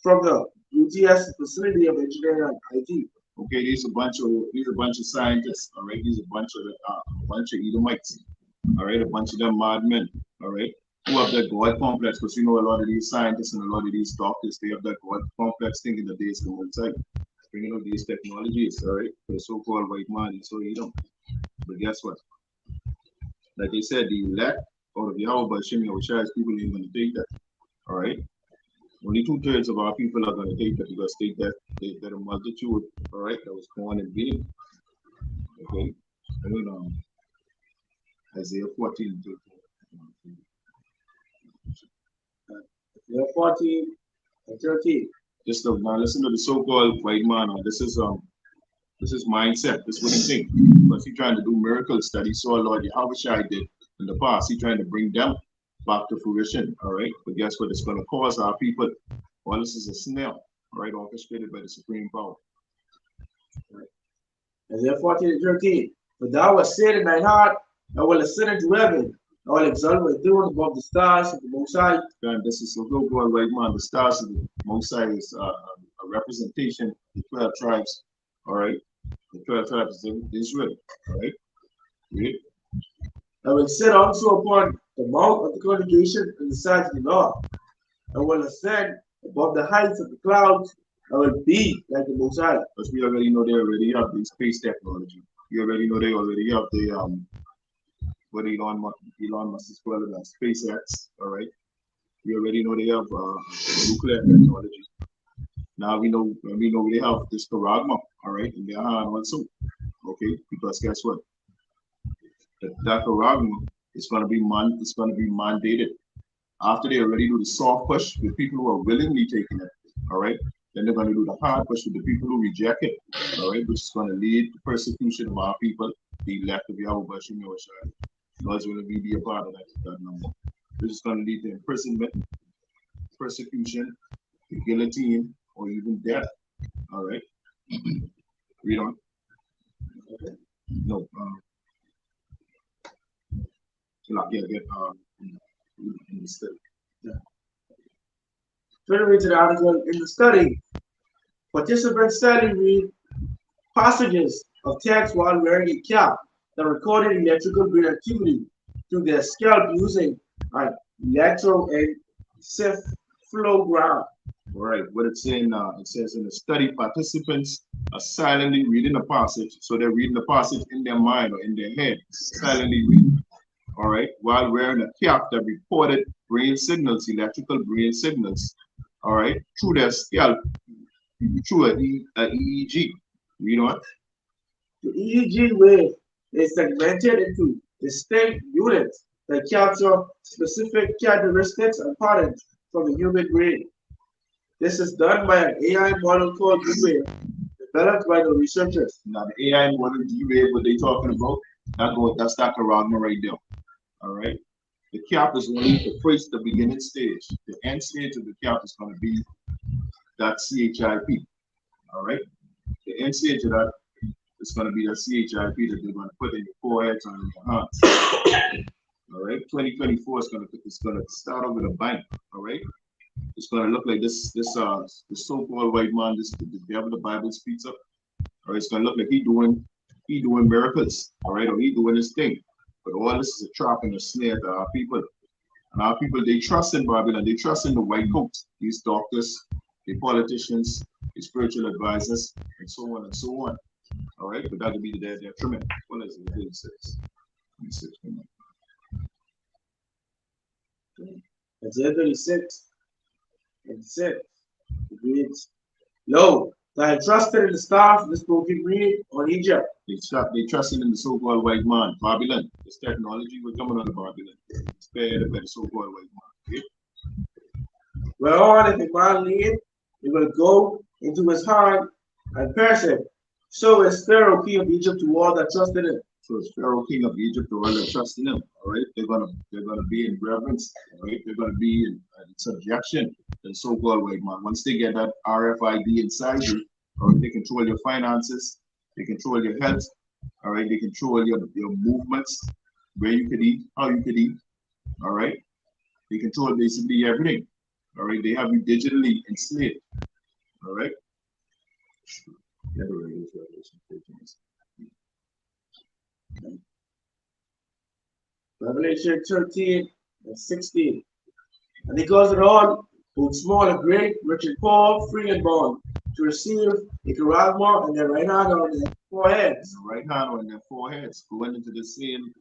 from the UTS facility of engineering and IT. Okay, these are a bunch of scientists, all right? These are a bunch of Edomites, all right? A bunch of them madmen, all right? Who have that God complex, because a lot of these scientists and a lot of these doctors, they have that God complex thinking that they is the outside. bringing up these technologies, all right, for the so-called white man, so you know. But guess what? Like they said, the elect out of Yahweh Bashim Yahushai's people ain't going to take that, all right? Only 2/3 of our people are going to take that because they're a multitude, all right, that was born in being, okay? And then Isaiah 14. Isaiah 14 and 13. Just now listen to the so-called white man. This is mindset. This is what he's saying. Because he's trying to do miracles that he saw Lord Yahweh did in the past. He's trying to bring them back to fruition. All right. But guess what? It's going to cause our people. All this is a snare, all right, orchestrated by the supreme power. Right. Isaiah 14 and 13. For thou hast said in thine heart, I will ascend into heaven. I will exalt my throne above the stars of the Most High. And this is so good, right, man. The stars of the Most High is a representation of the 12 tribes. All right. The 12 tribes of Israel. All right. Read. I will sit also upon the mount of the congregation and the sides of the north. I will ascend above the heights of the clouds. I will be like the Most High. Because we already know they already have the space technology. You already know they already have the what Elon Musk is calling that SpaceX. All right. We already know they have nuclear technology. Now we know they have this Karagma, all right, in their hand also. Okay, because guess what? That Karagma is gonna be mandated. After they already do the soft push with people who are willingly taking it, all right, then they're gonna do the hard push with the people who reject it, all right, which is gonna lead to persecution of our people, the elect of Yahweh Bashim Yahushai. God's gonna be a part of that number. This is gonna lead to imprisonment, persecution, the guillotine, or even death. All right. Read on. Okay. No. In the study. Yeah. Further to the article, in the study, participants study read passages of text while wearing a cap that recorded electrical grid activity through their scalp using an electroencephalogram. All right, what it's saying now, it says in the study, participants are silently reading the passage. So they're reading the passage in their mind or in their head, silently reading. All right, while wearing a cap that reported brain signals, electrical brain signals, all right, through their scalp, through an EEG. You know what? The EEG wave is segmented into distinct units that capture specific characteristics and patterns from the human brain. This is done by an AI model called D-Wave, developed by the researchers. Now the AI model D-Wave, what they talking about, that's that Karagma right there. All right. The cap is only the beginning stage. The end stage of the cap is going to be that CHIP. All right. The end stage of that is going to be that CHIP that they're going to put in your foreheads or in your hands. All right. 2024 is going to start off with a bang. All right. It's going to look like this so-called white man, the devil the Bible speaks of. All right. It's going to look like he doing miracles. All right. Or he doing his thing. But all this is a trap and a snare to our people. And our people, they trust in Babylon. They trust in the white coats, these doctors, the politicians, the spiritual advisors, and so on and so on. All right, but that will be their detriment. What is it? 36. Isaiah 36 and 6. It reads, Lo, I trusted in the stars of the spoken reed on Egypt. They trusted in the so-called white man, Babylon. This technology was coming out of Babylon. It's spared by the so-called white man. Okay? Whereon if a man lead, he will go into his heart and perish him. So is Pharaoh king of Egypt to all that trust in him. So it's Pharaoh king of Egypt to all that trust in him. All right, they're gonna be in reverence. All right, they're gonna be in subjection to the so-called white man. Once they get that RFID inside you, all right, they control your finances, they control your health. All right, they control your movements, where you could eat, how you could eat. All right, they control basically everything. All right, they have you digitally enslaved. All right. Revelation 13 and 16. And he calls it all, both small and great, rich and poor, free and bond. to receive the charisma and their right hand on their foreheads. The right hand on their foreheads, going into the same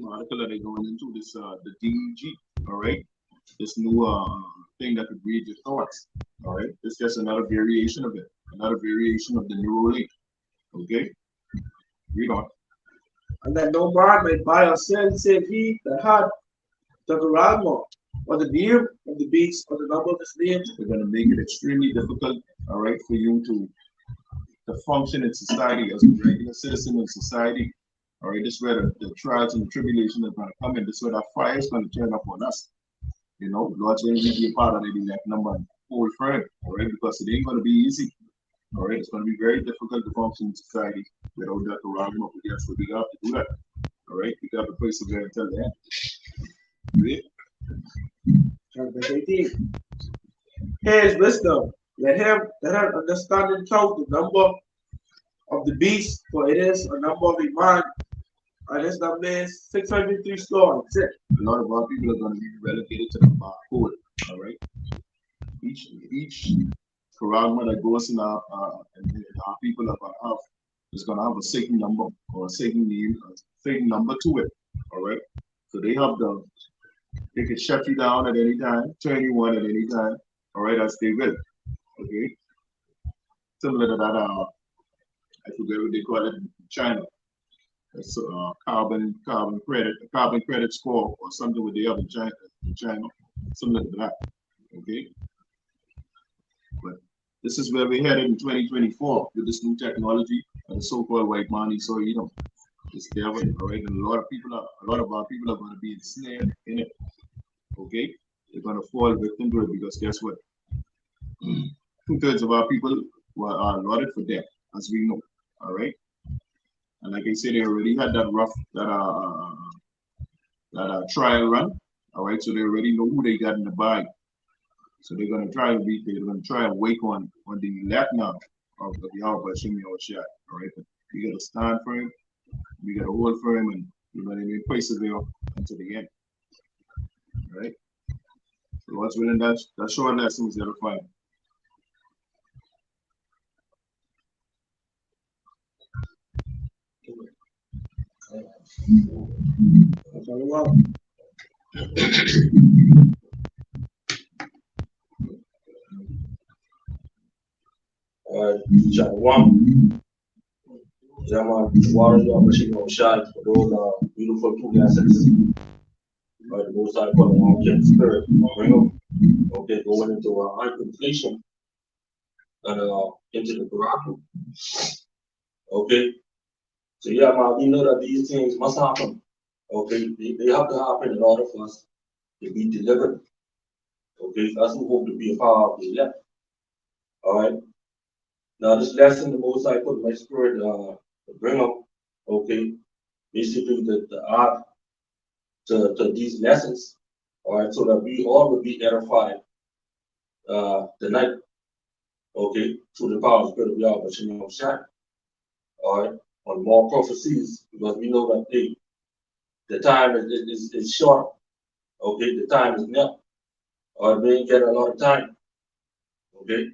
article that they're going into, this the DEG, all right? This new thing that could read your thoughts, all right? It's just another variation of it, another variation of the Neuralink, okay? Read on. And that no man may buy or sell, save he that had the charisma, or the name of the beast, or the number of his name. They're going to make it extremely difficult, all right, for you to function in society as a regular citizen in society. All right, this is where the trials and the tribulations are going to come in. This is where that fire is going to turn up on us. You know, Lord's going to be a part of the elect number and hold firm, all right, because it ain't going to be easy. All right, it's going to be very difficult to function in society without that around up against. So we have to do that. All right, we got to persevere until the end. Read. Verse 18. Here is wisdom. Let him that hath understanding count the number of the beast, for it is a number of a man, and his number is 603 score. That's it. A lot of our people are going to be relegated to the barcode. All right, each charisma that goes in our people of our house is going to have a certain number or a certain name, a certain number to it. All right, so they can shut you down at any time, turn you on at any time. All right, as they will. Okay, similar to that. I forget what they call it in China. It's carbon credit score or something with the other in China, similar to that. Okay, but this is where we're headed in 2024 with this new technology and the so-called white money. So you know, it's devil, all right, and a lot of our people are going to be ensnared in it. Okay, they're going to fall victim to it because guess what? 2/3 of our people are allotted for death, as we know. All right, and like I said, they already had that trial run. All right, so they already know who they got in the bag. So they're gonna try and wake on the elect now of Yahweh Qam Yasharahla. All right, but we gotta stand for him, we gotta hold for him, and you know what I mean, persevere until the end. All right. So what's within that short lesson is the fine. That's all it was. Chapter 1. Zaman, water, machine of shine for those beautiful two lessons. The most I call them object spirit. Okay, going into hyperinflation and into the Quran. Okay. So yeah, man, we know that these things must happen. Okay, they have to happen in order for us to be delivered. Okay, that's who hope to be a part of the elect. All right. Now this lesson, the most I put my spirit to bring up. Okay, basically the art to these lessons. All right, so that we all will be edified tonight. Okay, through the power of the Spirit of Yahweh Qam Yasharahla. All right, on more prophecies, because we know that the time is short. Okay, the time is now. Or we ain't get a lot of time. Okay.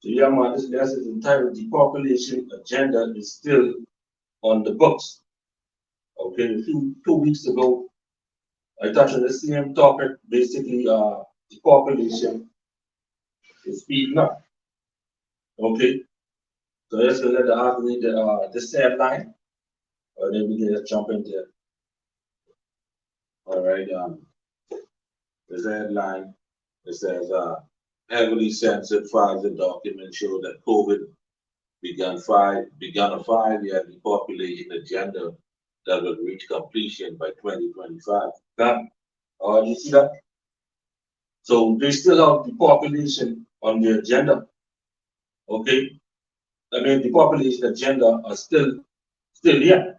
So yeah, man, this lesson entitled "Depopulation Agenda" is still on the books. Okay, a few 2 weeks ago, I touched on the same topic. Basically, depopulation is speeding up. Okay, so let's go let the argument this headline, and then we can just jump into it. All right, this headline, it says heavily censored Pfizer documents show that COVID began a 5-year depopulation agenda that will reach completion by 2025. You see that? So they still have depopulation on the agenda. Okay, I mean the population agenda are still here.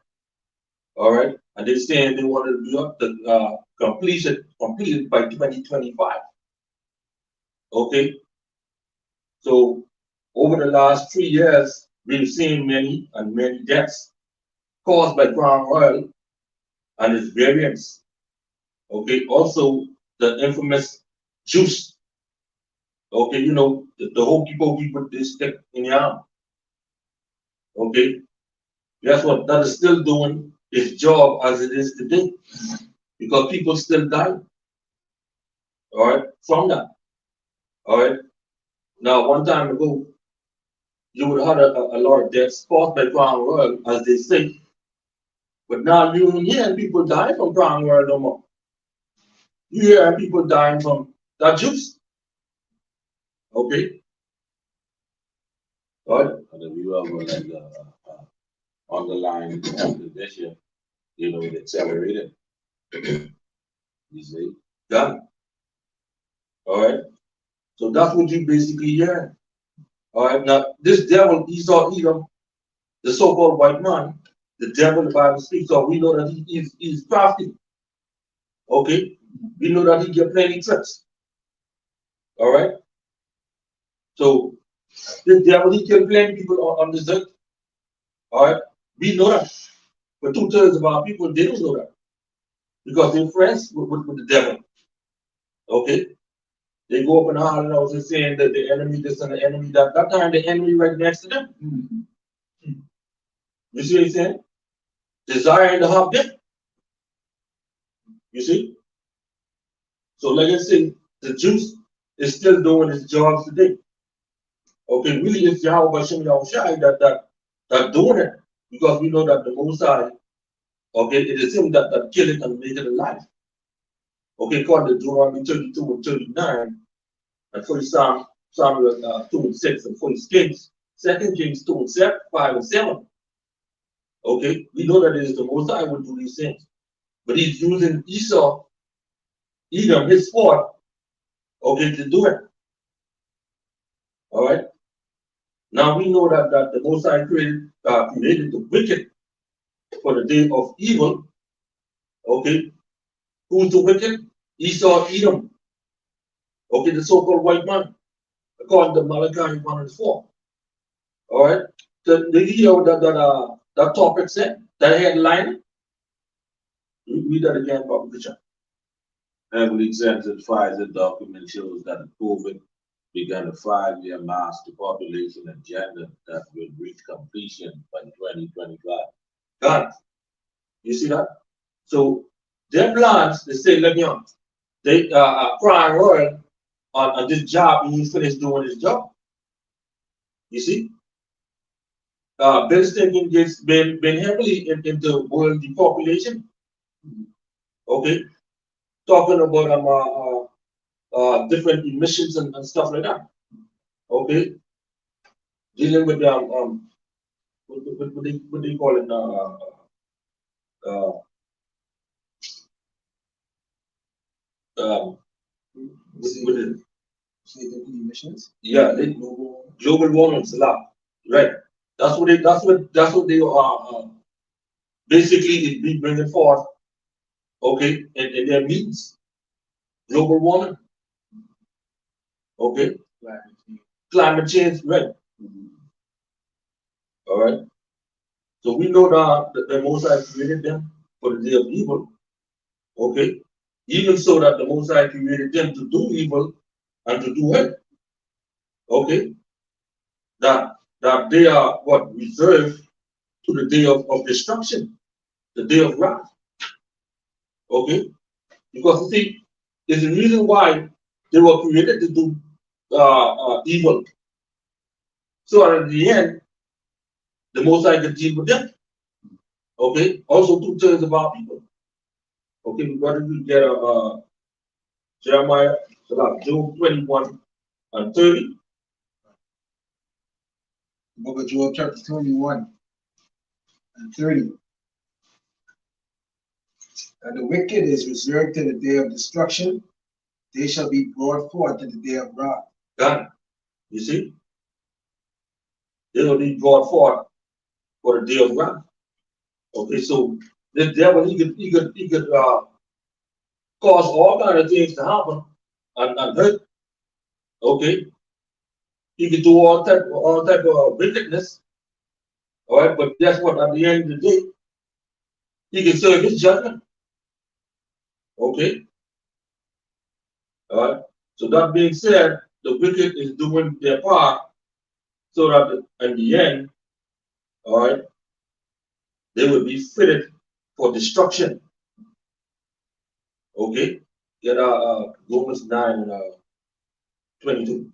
All right, and they're saying they want to be up to completed by 2025. Okay, so over the last 3 years, we've seen many deaths caused by Crown Royal and its variants. Okay, also the infamous juice. Okay, you know, the hokey pokey put this stick in your arm. Okay, guess what? That is still doing its job as it is today because people still die. All right, from that. All right. Now, one time ago, you would have had a lot of deaths caused by Crown Royal, as they say. But now you don't hear people dying from Crown Royal no more. You hear people dying from that juice. Okay. All right. And if you ever like underlying condition, you know, it accelerated. You see? Done. All right. So that's what you basically hear. All right. Now, this devil, Esau, Edom, the so-called white man, the devil, the Bible speaks of, we know that he's crafty. Okay? We know that he get plenty tricks. All right? So, the devil, he kill plenty people on this earth. All right? We know that. But 2/3 of our people, they don't know that. Because they're friends with the devil. Okay? They go up in the house and saying that the enemy this and the enemy that. That time the enemy right next to them. You see what I'm saying? Desiring to have them. You see? So like I said, the juice is still doing its jobs today. Okay, really it's Yahweh Hashem Yahushai that doing it. Because we know that the Most High, okay, it is him that kill it and make it alive. Okay, according to Deuteronomy 32 and 39, and 40 Samuel 2 and 6, and 40 Kings, 2 Kings 2 and 7, 5 and 7. Okay, we know that it is the Most High who do these things. But he's using Esau, Edom, his sport, okay, to do it. All right. Now we know that the Most High created the wicked for the day of evil. Okay. Who's the wicked? Esau, Edom. Okay, the so-called white man, according to Malachi 1 and 4. All right. The hear that topic said, that headline. Read that again, Papa Bishop. Heavily exemplifies the document shows that COVID began a 5-year master population agenda that will reach completion by 2025. God, you see that? So their plans, they say, let me on. They crying royal on this job and he finished doing his job. You see? Bill Stinking gets been heavily into world depopulation. Okay, talking about different emissions and stuff like that. Okay, dealing with what do you call it now? With the, Say the emissions. yeah, global warming is a lot, right? That's what they are basically it be bringing forth. Okay, in their meetings, global warming. Okay, climate change, right? All right. So we know that the Most High created them for the day of evil. Okay. Even so that the Most High created them to do evil and to do it. Okay. That they are what reserved to the day of destruction, the day of wrath. Okay. Because you see, there's a reason why they were created to do evil. So at the end, the Most High can deal with them. Okay. Also 2/3 of our people. Okay, we got to get Jeremiah, Job 21 and 30. The book of Job, chapter 21 and 30. And the wicked is reserved to the day of destruction. They shall be brought forth to the day of wrath. God, you see? They will be brought forth for the day of wrath. Okay, so the devil, he could cause all kind of things to happen and hurt. Okay, he could do all type of wickedness. All right, but guess what? At the end of the day, he can serve his judgment. Okay, all right. So that being said, the wicked is doing their part so that in the end, all right, they will be fitted for destruction. Okay? Get Romans 9 and 22.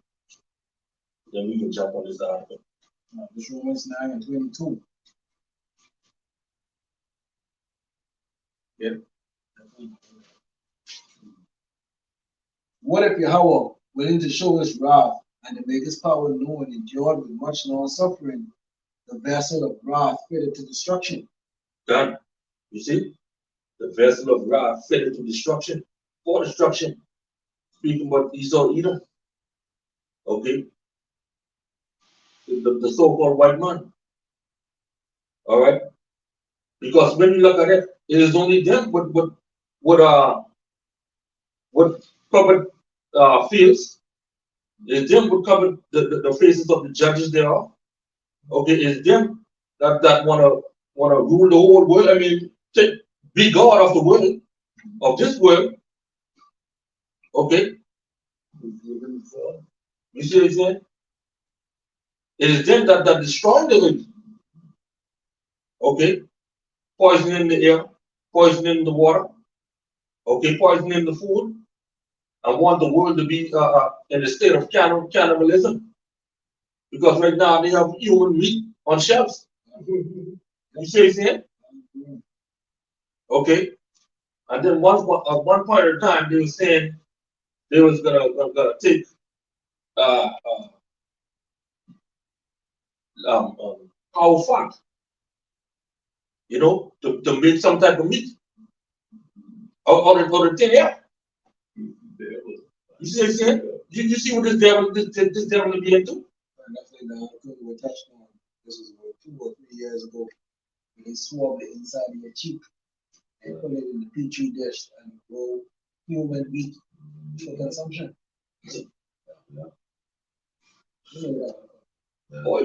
Then we can jump on this article. This Romans 9 and 22. Yeah. What if Yahweh, willing to show his wrath and to make his power known, endured with much long suffering the vessel of wrath fitted to destruction? Done. You see? The vessel of wrath fitted to destruction. For destruction. Speaking about Esau, Edom. Okay? The so-called white man. All right? Because when you look at it, it is only them what covered fields. It's them would cover the faces of the judges thereof. Okay, it's them that wanna rule the whole world. I mean, be God of the world, of this world. Okay, you see what I'm saying? It is them that destroy the earth. Okay, poisoning the air, poisoning the water. Okay, poisoning the food, and want the world to be in a state of cannibalism. Because right now they have human meat on shelves. You see what I'm saying? Okay. And then at one point in time, they were saying they was gonna take uh, cow fat, to make some type of meat or the thing, yeah. You see what I'm saying? You see what this devil will be into? And definitely the article we touched on. This was about 2 or 3 years ago. When they swab the inside of your cheek and put it in the petri dish and grow human meat for consumption. Yeah. You know that. Boy,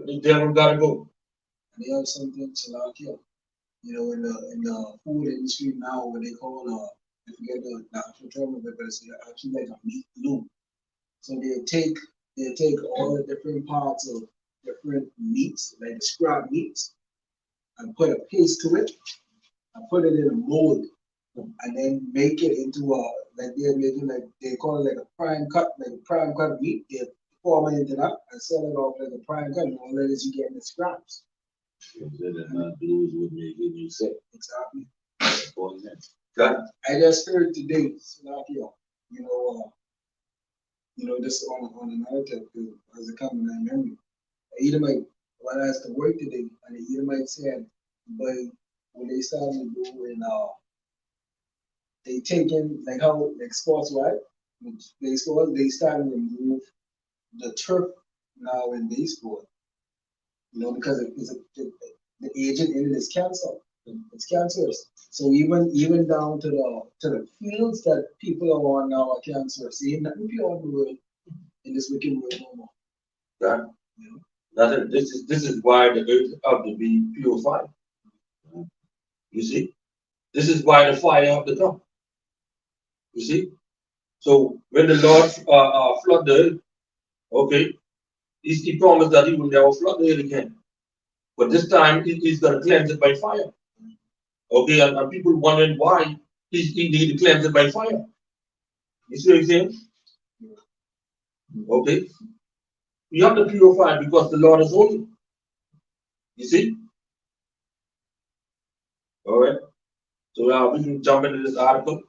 the devil gotta go. And they have something Salakia, in the food industry now, what they call I forget the actual term of it, but it's actually like a meat loom. So they take all the different parts of different meats, like the scrap meats, and put a paste to it, and put it in a mold, and then make it into like they're making, like they call it like a prime cut meat. They form it into that and sell it off like a prime cut, and all that is you get in the scraps. Blues would make you sick. Exactly. God. I just heard today, Salakia, this on another tip, because as it comes to my memory, a Edomite, when I asked to work today, and the Edomite said, but when they started to do in they taking like how like sports, right? Baseball, they started to remove the turf now in baseball, because the agent in it is cancer. It's cancerous. So even down to the fields that people are on now are cancerous. Ain't nothing pure in the world, in this wicked world no more. God. Nothing. This is why the earth have to be purified. You see? This is why the fire have to come. You see? So when the Lord flood the earth, okay, he promised that he will never flood the earth again. But this time he's gonna cleanse it by fire. Okay, and people wondering why he need to cleanse it by fire. You see what I'm saying? Okay. We have to purify because the Lord is holy. You see? All right. So we can jump into this article.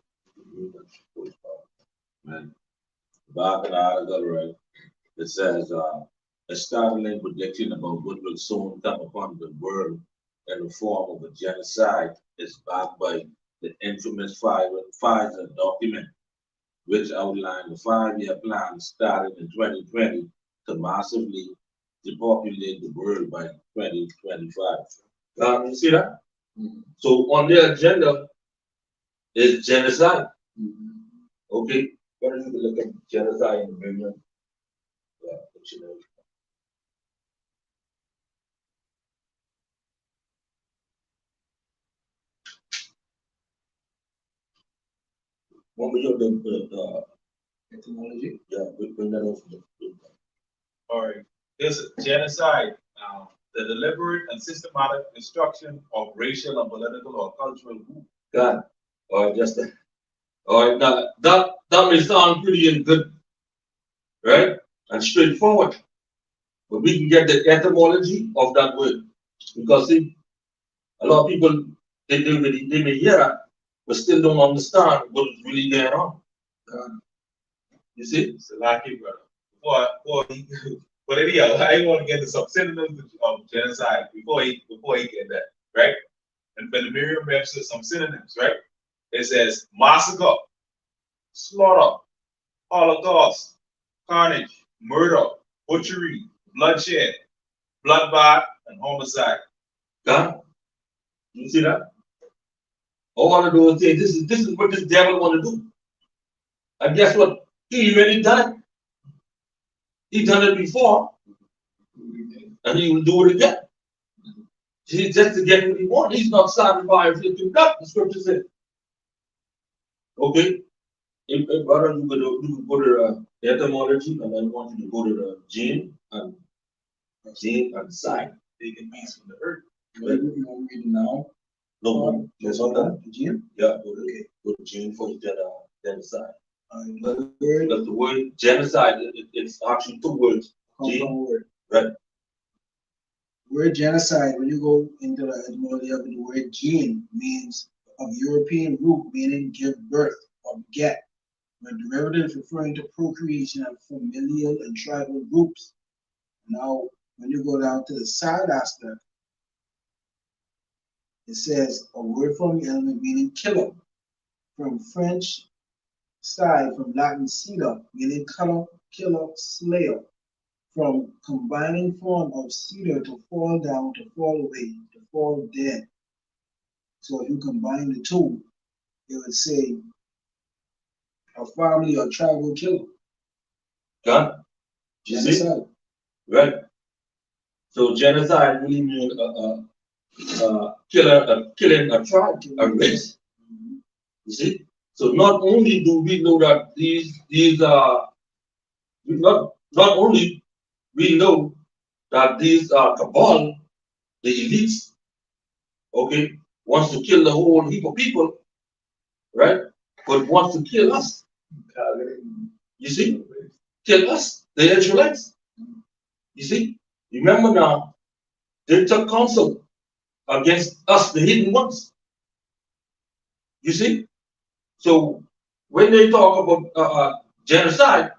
Man, back in the article, right? It says a startling prediction about what will soon come upon the world in the form of a genocide is backed by the infamous Pfizer document, which outlined the 5-year plan starting in 2020 to massively depopulate the world by 2025. You see that? So on their agenda is genocide. Okay, what is it look at genocide in the Bible? Dictionary. What was your Etymology. Yeah, we bring that up. All right. This genocide, the deliberate and systematic destruction of racial and political or cultural groups. God, or just all right. Now that may sound pretty good, right? And straightforward, but we can get the etymology of that word because see, a lot of people they may hear that, but still don't understand what is really going on. You see? It's a lucky brother. But anyhow, I want to get to some synonyms of genocide before he get that, right? And for the Merriam-Webster, some synonyms, right? It says massacre, slaughter, holocaust, carnage, murder, butchery, bloodshed, bloodbath, and homicide. God, you see that? All of those things. This is what this devil want to do. And guess what? He already done it. He done it before, and he will do it again. He's just to get what he wants. He's not satisfied with it. The scripture says. Okay? If brother, you could go to the etymology, and I want you to go to the gene and sign. Taking peace from the earth. What do you want to read now? No, just on that. The gene? Yeah, go to gene first, then sign. The word Because the word genocide, it's actually two words. comes from word. Right. Word genocide, when you go into the etymology of the word gene, means of European root, meaning give birth or beget. When derivative referring to procreation of familial and tribal groups. Now, when you go down to the side aspect, it says a word from the element meaning killer, from French side, from Latin cedar, meaning color, killer, slayer, from combining form of cedar to fall down, to fall away, to fall dead. So if you combine the two, it would say a family or tribal killer. God, you see? Genocide. Right. So genocide really means killing a tribe, a race. You see? So not only do we know that not only we know that these cabal, the elites, okay, wants to kill the whole heap of people, right? But wants to kill us. You see? Kill us, the Israelites. You see? Remember now, they took counsel against us, the hidden ones. You see? So when they talk about genocide,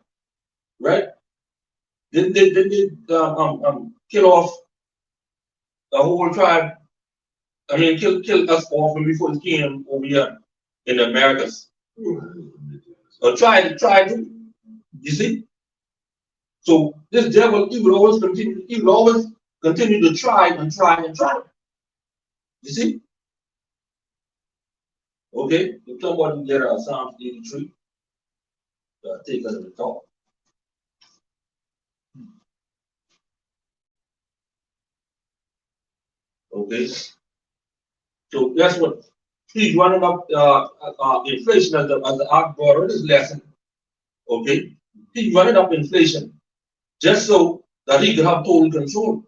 right? Then they kill off the whole tribe. I mean, kill us off when we first came over here in the Americas. Or try to, you see? So this devil, he will always continue to try and try and try. You see? Okay, if somebody get Psalms 83, take us to the top. Okay, so that's what he's running up inflation as the art brought in this lesson. Okay, he's running up inflation just so that he can have total control.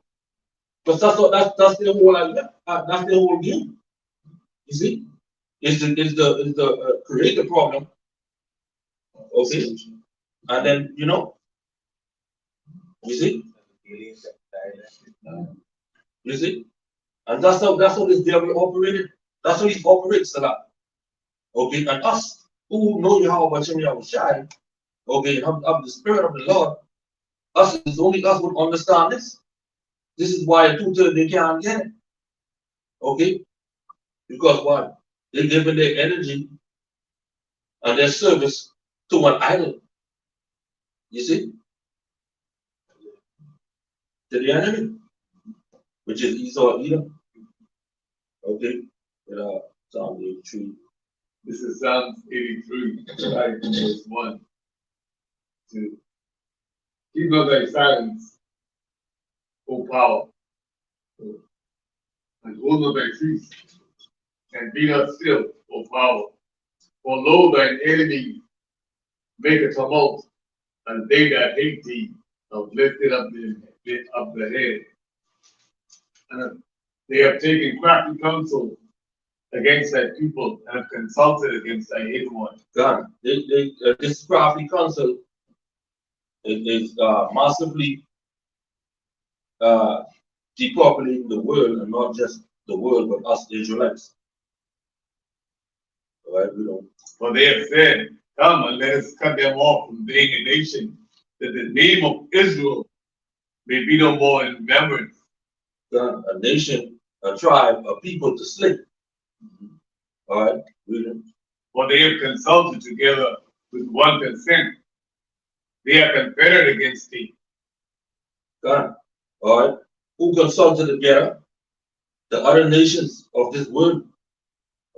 Because that's the whole idea. That's the whole game. You see, is the create the problem. Okay, and then you see, you see, and that's how this devil operated. That's how he operates a lot. Okay, and us who know Yahweh Hashem Yahweh Shai, okay, have the spirit of the Lord, us is only us would understand this. This is why a tutor they can't get it. Okay? Because why? They're giving their energy and their service to an idol. You see? To the enemy, which is Esau Edom. Okay? Psalm 83. This is Psalms 83, right, verse 1. 2. Keep not thy silence, O power, and hold not thy peace, and be not still, O power. For lo, thine enemy make a tumult, and they that hate thee have lifted up the head. And they have taken crafty counsel against thy people and have consulted against thy hidden one. God, this crafty council is massively depopulating the world, and not just the world, but us Israelites. All right, we don't. For they have said, come and let us cut them off from being a nation, that the name of Israel may be no more in remembrance. God, a nation, a tribe, a people to slay. All right, we don't. For they have consulted together with one consent. They are confederate against thee. God, all right, who consulted together? The other nations of this world.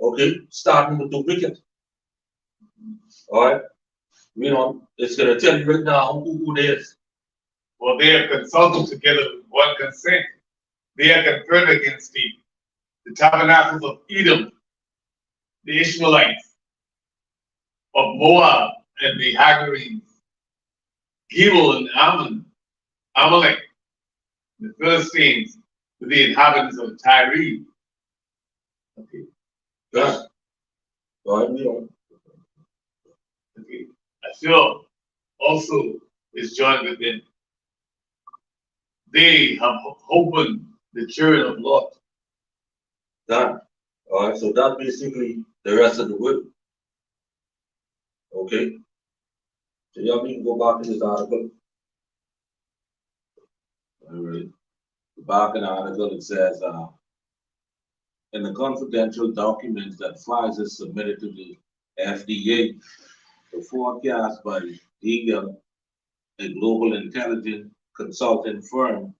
Okay, starting with the wicked. All right, you know, it's gonna tell you right now who it is. For they have consulted together with one consent. They are confederate against thee. The tabernacles of Edom, the Ishmaelites, of Moab, and the Hagarenes, Gebal and Ammon, Amalek, the Philistines, with the inhabitants of Tyre. Okay. God, all right, we don't. Okay. Ashur also is joined with them. They have opened the children of Lot. God, all right, so that's basically the rest of the world. Okay, so y'all need to go back to this article. All right, back in the article it says, in the confidential documents that Pfizer submitted to the FDA, the forecast by Eagle, a global intelligence consulting firm,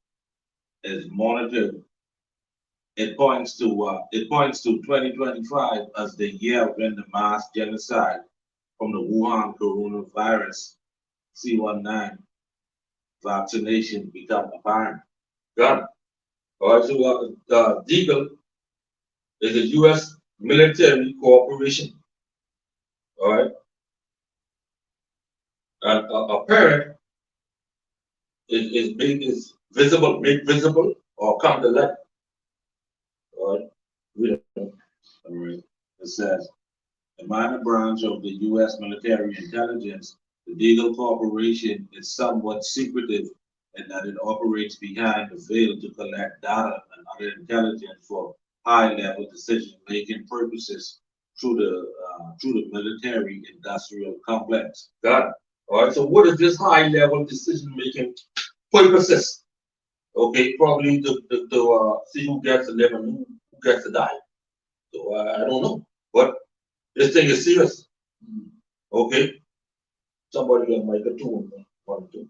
is monitored. It points to 2025 as the year when the mass genocide from the Wuhan coronavirus C19 vaccination become apparent. God. All right, so Deagle is a U.S. military corporation. All right, and a parent is visible, made visible, or come to light. All right, read it. All right, it says a minor branch of the U.S. military intelligence, the Deagle Corporation is somewhat secretive in that it operates behind the veil to collect data and other intelligence for high-level decision-making purposes through the military industrial complex. Got it. All right. So what is this high-level decision-making purposes? Okay, probably to see who gets to live and who gets to die. So I don't know, but this thing is serious. Okay, somebody will make a tune. One, two.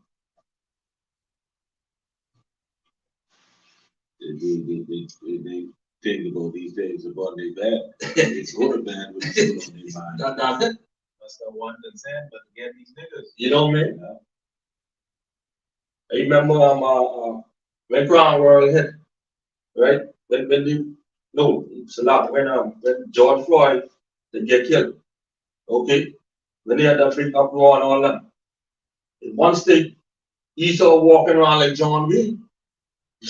They think about these things about their bad. It's good or bad with the on their mind. That's it. That's the one that's in, but again, these niggas. You know what I mean? I remember when Crown World hit, right? When they no, it's a lot when George Floyd they get killed. Okay, when they had that big uproar and all that. In one state, he saw walking around like John Wayne.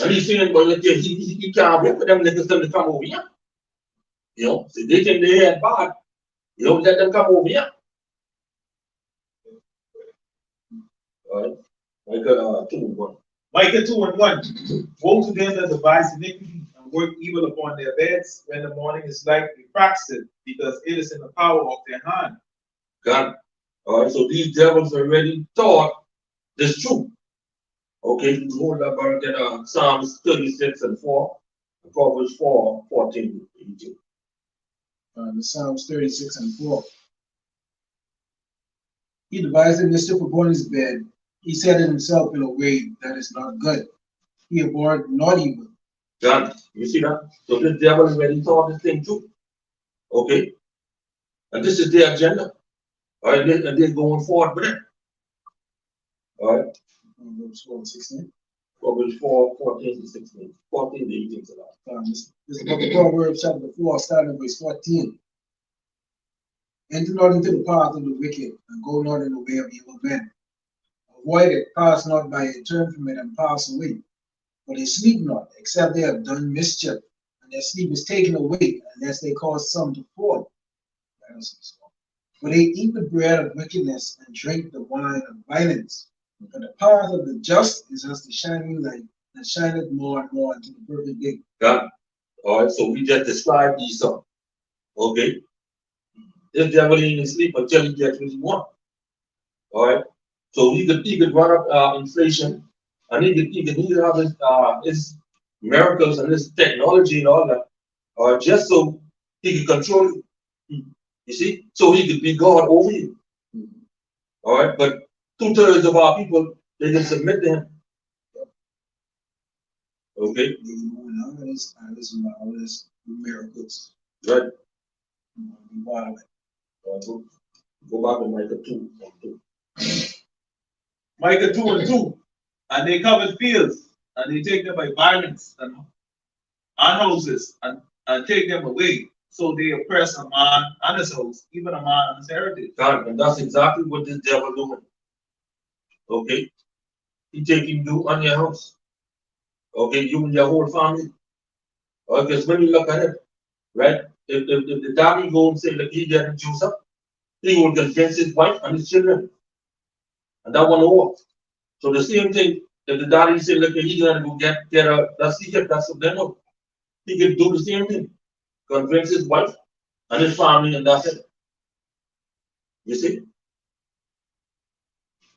And he's saying, but look, he can't wait for them niggas to come over here. You know, so they think they had bad. You don't let them come over here. All right. Micah 2:1. Micah 2:1. Woe to them that devise iniquity and work evil upon their beds when the morning is light, they practice it, because it is in the power of their hand. God. All right, so these devils already taught this truth. Okay, you hold up at Psalms 36:4, Proverbs 4:14-18. The Psalms 36:4. He devised a mischief upon his bed. He set it himself in a way that is not good. He abhorred not evil. God, you see that? So this devil already taught this thing too. Okay, and this is their agenda. All right, and they're going forward with it. All right. Proverbs 4:16. Proverbs 4:14-16. 14-18 to that. This is book of Proverbs chapter 4, starting verse 14. Enter not into the path of the wicked, and go not in the way of evil men. Avoid it, pass not by it, turn from it, and pass away. For they sleep not, except they have done mischief, and their sleep is taken away, unless they cause some to fall. For they eat the bread of wickedness, and drink the wine of violence. But the path of the just is as the shining light, that shineth more and more into the perfect day. God. All right, so we just described Esau. Okay, this devil ain't asleep until he gets what he wants. All right, so he could run up inflation, and he could have his miracles and his technology and all that, just so he could control you. You see, so he could be God over you. All right, but 2/3 of our people, they can submit to him. Okay, All this miracles. right. Wow. Go back to Micah 2. Micah 2:2. And they covered fields, and they take them by violence and houses, and take them away. So they oppress a man and his house, even a man and his heritage. God, and that's exactly what this devil doing. Okay, he taking you on your house. Okay, you and your whole family. Because when you look at it, right? If the daddy go and say that he getting juice up, he will convince his wife and his children, and that won't work. So the same thing, if the daddy say, look, he gonna go get that's that's of them. He can do the same thing, convince his wife and his family, and that's it. You see?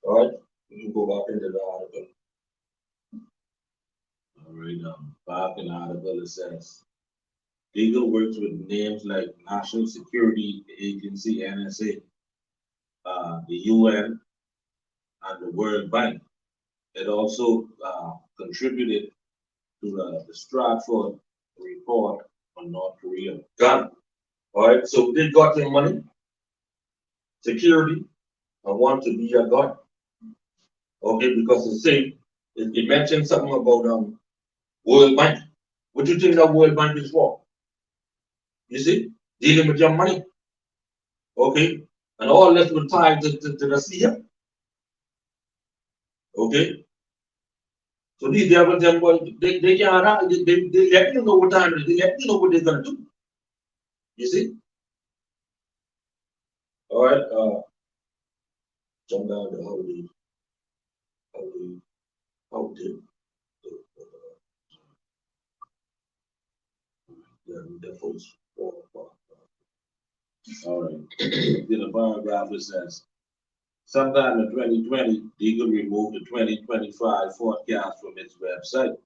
All right, we can go back into the article. All right, back in the article it says, legal works with names like National Security Agency, NSA, the UN, and the World Bank. It also contributed to the Stratford report on North Korea. Gun. All right, so they got their money, security, and want to be a god. Okay, because it mentioned something about World Bank. What do you think that World Bank is for? You see, dealing with your money. Okay, and all this will tie to the sea. Okay, so these devils, them boys, they can't, they let you know what time it is, they let you know what they're gonna do. You see? All right, jump down to how did the folks fall apart. All right. Then the paragraph it says, sometime in 2020, Deagle removed the 2025 forecast from its website.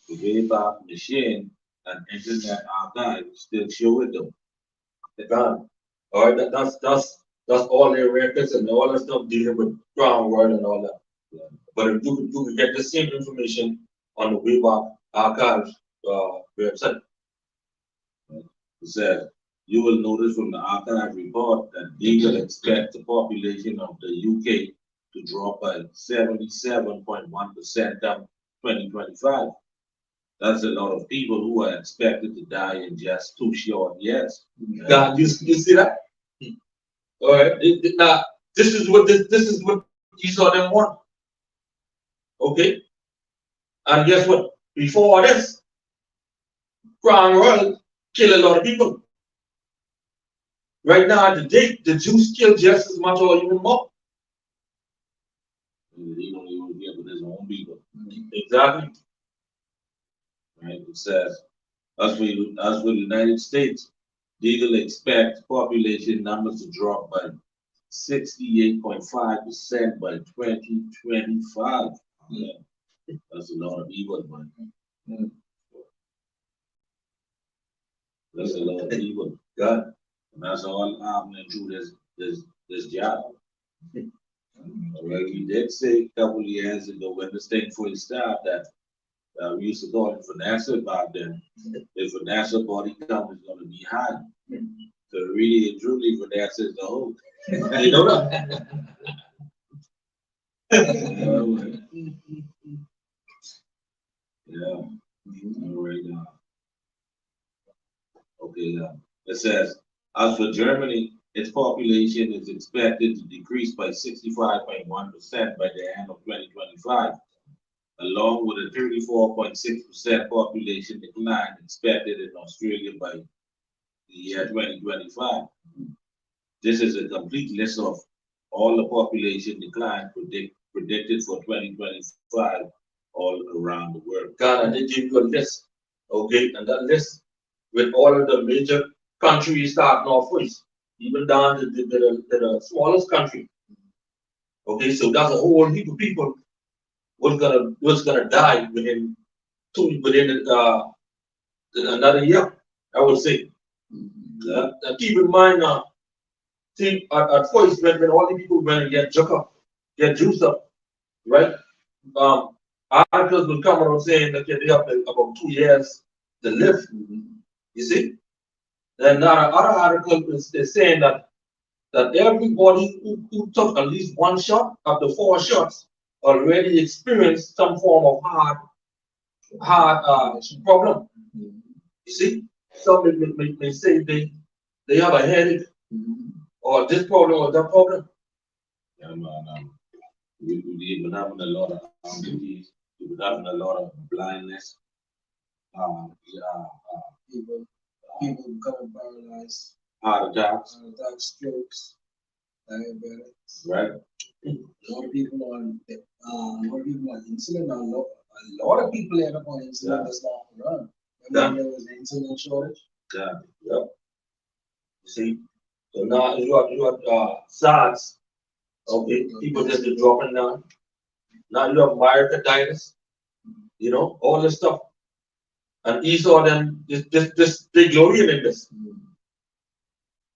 The Wayback Machine and Internet Archive still show it though. The gun. All right, that's all their records and all that stuff dealing with ground world and all that. Yeah. But if you can get the same information on the Wayback Archive website. It says, you will notice from the archive report that Deagle expects the population of the UK to drop by 77.1% come 2025. That's a lot of people who are expected to die in just 2 short years. God, you see that? All right. Now, this is what you saw them want. Okay. And guess what? Before this, Crown Royal kill a lot of people. Right now, today, the Jews kill just as much or even more. He don't even get with his own people. Exactly. Right. It says, as for the United States, Deagle expects population numbers to drop by 68.5% by 2025. Yeah. That's a lot of people, man. That's a lot of people. God. And that's all happening through this job. All right, we did say a couple of years ago when this thing fully started that we used to call it financial back then. The financial body count is going to be high. So really and truly, Vanessa is the whole. You know that? Yeah. All right. Okay. It says, as for Germany, its population is expected to decrease by 65.1% by the end of 2025, along with a 34.6% population decline expected in Australia by the year 2025. This is a complete list of all the population decline predicted for 2025 all around the world. Ghana, they give you a list, okay, and that list with all of the major countries starting off with, even down to the smallest country. Okay, so that's a whole heap of people what's gonna die within another year, I would say. And keep in mind now, see at first when all the people went and get juiced up, right? Articles will come around saying that they have about 2 years to live. You see? And now other article is saying that everybody who took at least one shot of the 4 shots already experienced some form of heart problem. You see? Some may say they have a headache or this problem or that problem. Yeah, man, we've been having a lot of disease, we've been having a lot of blindness. People becoming paralyzed, Heart attacks, strokes, diabetics. right? A lot of people on insulin. A lot of people end up on insulin that's not run. Remember there was an insulin shortage. Yeah. You see? So now you have SARS. Okay, people just dropping down. Now you have myocarditis, you know, all this stuff. And each of them just they glory in this.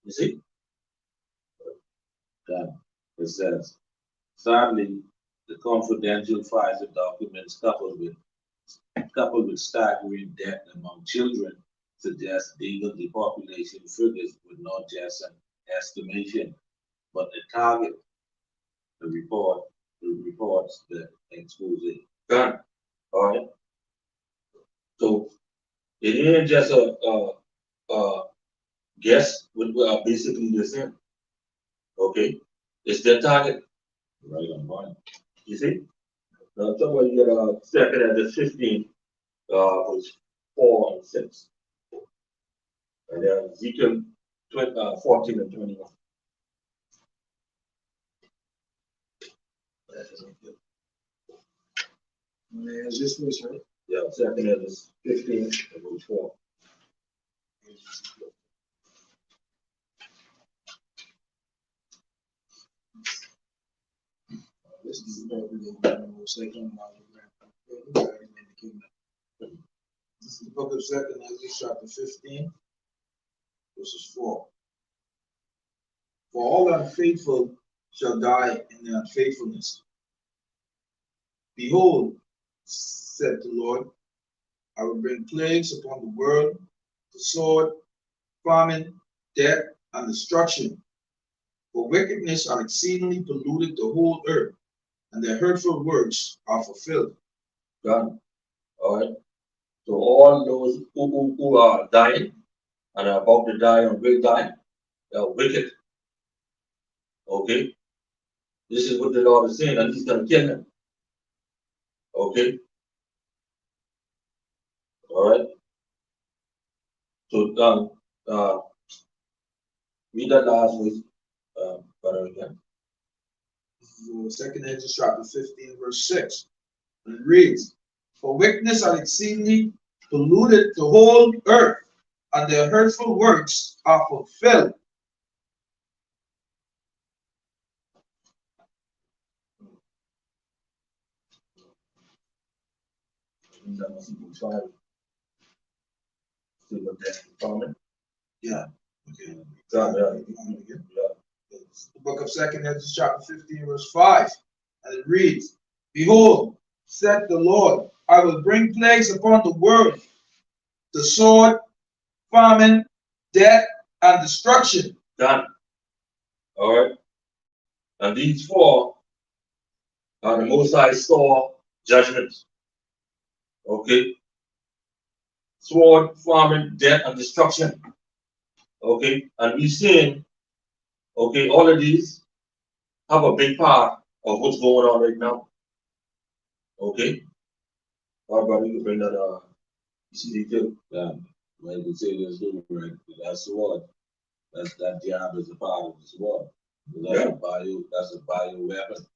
You see? Yeah. It says, sadly, the confidential Pfizer documents coupled with staggering death among children suggest the population figures were not just an estimation, but a target. The reports that expose it. Done. All right. So it ain't just a guess what we are basically the same. Okay, it's their target. Right on point. You see? Now somebody get a second at the 15, was 4 and 6. And then Ezekiel 14 and 21. It's just this, right? Yeah, second at the 15 and verse 4. This is the second This is the book of 2nd Ezra, chapter 15, verses 4. For all unfaithful shall die in their unfaithfulness. Behold, said the Lord, I will bring plagues upon the world, the sword, famine, death, and destruction. For wickedness are exceedingly polluted the whole earth, and their hurtful works are fulfilled. Done. All right. So all those who are dying and are about to die and will die, they are wicked. Okay. This is what the Lord is saying, and He's going to kill them. Okay. All right. So read that last verse, better again. This is 2nd Ezra, chapter 15, verse 6. And it reads, for wickedness are exceedingly polluted the whole earth, and their hurtful works are fulfilled. See what that's comment. Yeah. Okay. Yeah. It's the book of 2nd Ezra, chapter 15, verse 5. And it reads, behold, said the Lord, I will bring plagues upon the world, the sword, famine, death, and destruction. Done. All right. And these 4 are the Most High saw judgments. Okay. Sword, famine, death, and destruction. Okay. And we seeing Okay, all of these have a big part of what's going on right now. Okay, our brother, you can bring that CD too. Yeah, like we say this too, right? That's what. That job is a part of the SWAT. That's a bio weapon.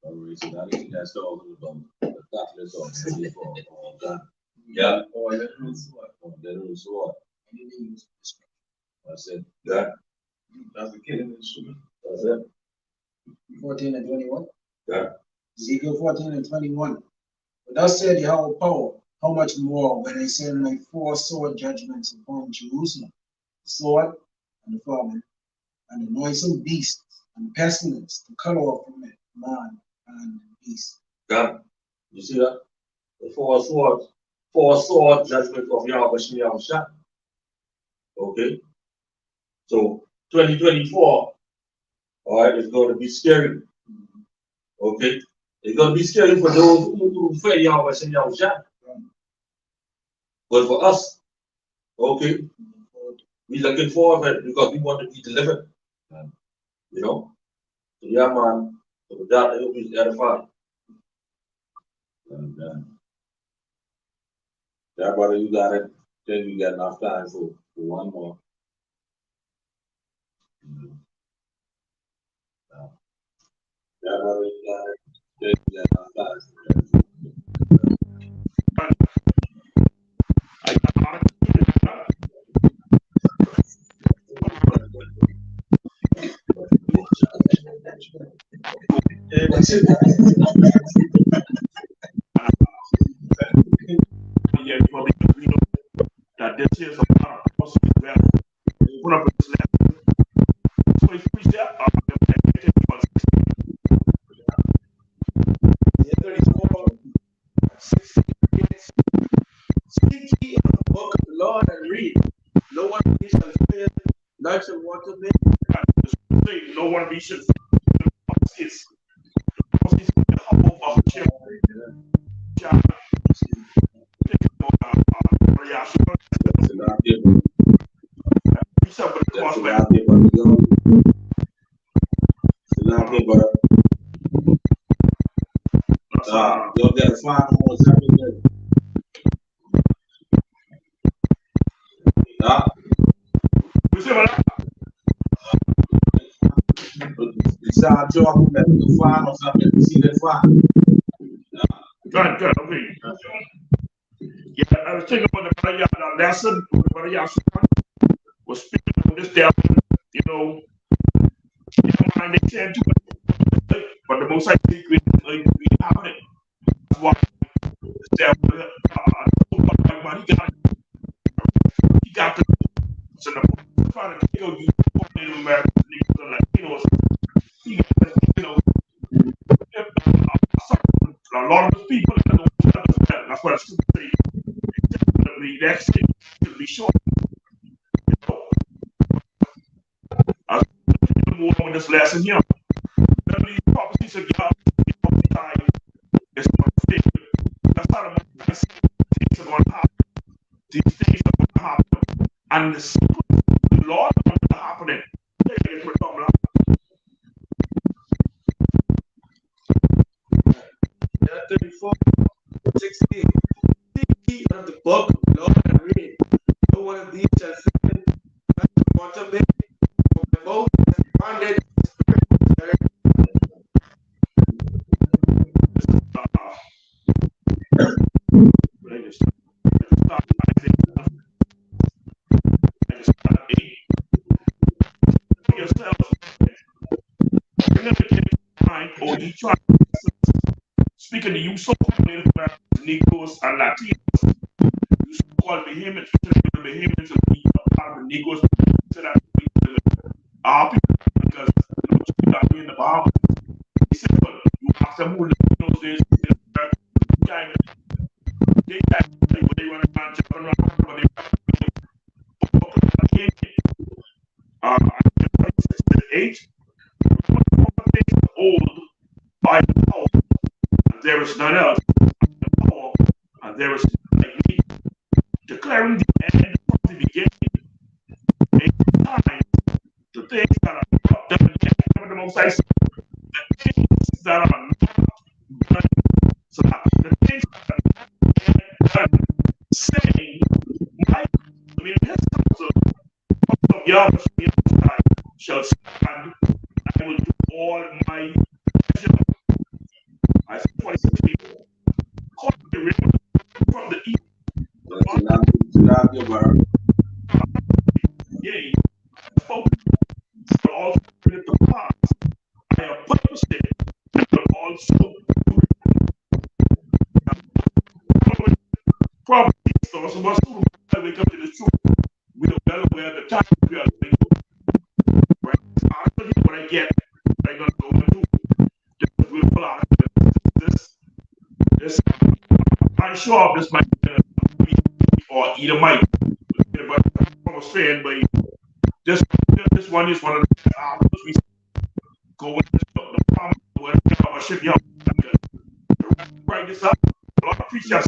All right, so that's talking about the cutlass or the or gun. Yeah, Or let me see what. Or literal sword. That's it. yeah, That's the killing instrument. that's it. 14 and 21. Yeah. Ezekiel 14 and 21. But thus said Yahweh power, how much more when I send my 4 sword judgments upon Jerusalem, the sword and the famine, and the noisome beast, and pestilence, to cut off from it man and beast. Yeah. You see that? The four sword judgment of Yahweh Shem Yahushua. Okay. So 2024, all right, is going to be scary. Okay. It's going to be scary for those who fear Yahweh Shem Yahushua. But for us, okay, we looking forward to it because we want to be delivered. You know? So yeah, man. So with that, I hope he's edified. And yeah, brother, you got it. Then you got enough time for one more. Yeah, brother, you got it. Then you got enough time for that. That this is a lot of process where put up this lesson. So if we step up, Seek ye of the book of the Lord and read. No one of these shall fail, none shall want to make. no one of these should is the hope of the children. That's a lot different. That's a lot different. It's a lot different. You'll get a fine almost every day. You start talking about the fine or something, you see that fine. Good, okay. Yeah, I was thinking about the lesson, was speaking on this devil, you know, never mind they said to it, but the most I think we have it. That's why the devil, he got the, so the trying to kill you, Native Americans, Latinos, he got the, you know, a lot of the people, that's what I should say, definitely that shit should be short. I was more on this lesson here. These prophecies of God, it's going to fit. That's not a things are going to happen. These things are going to happen. And the sequence of the Lord is going to happen. Yeah, 34, 16. Seek ye of the book of the Lord and read. No one of these shall fail, none shall want to make. For my mouth has commanded the spirit. Speaking to you so-called Negroes and Latinos, you so-called Bahamians, part of the Negroes, said that our people, because you got me in the Bible. He said, well, you ask them who live in those days, they run around, jumping around, but they 8, old by the power, and there is none else, the power, and there is none like me, declaring the end from the beginning, making time Most High said, the things that are not done, so the things that are done, saying, my, I mean, his counsel of Yahweh shall stand, I will do all my pleasure. Isaiah 26 people, caught the river from the east. Yea, spoke, but also bring it to pass. I have purposed it, but also do it. Probably, so some of us who wake up to the truth, we are well aware of the time we are living. Right? I'll tell you what I get, what I'm going to go into. This is beautiful article. This, I'm sure this might be or either might. But I was saying, but this one is one of the best articles we go into the farm, whatever ship you write this up. A lot of preachers,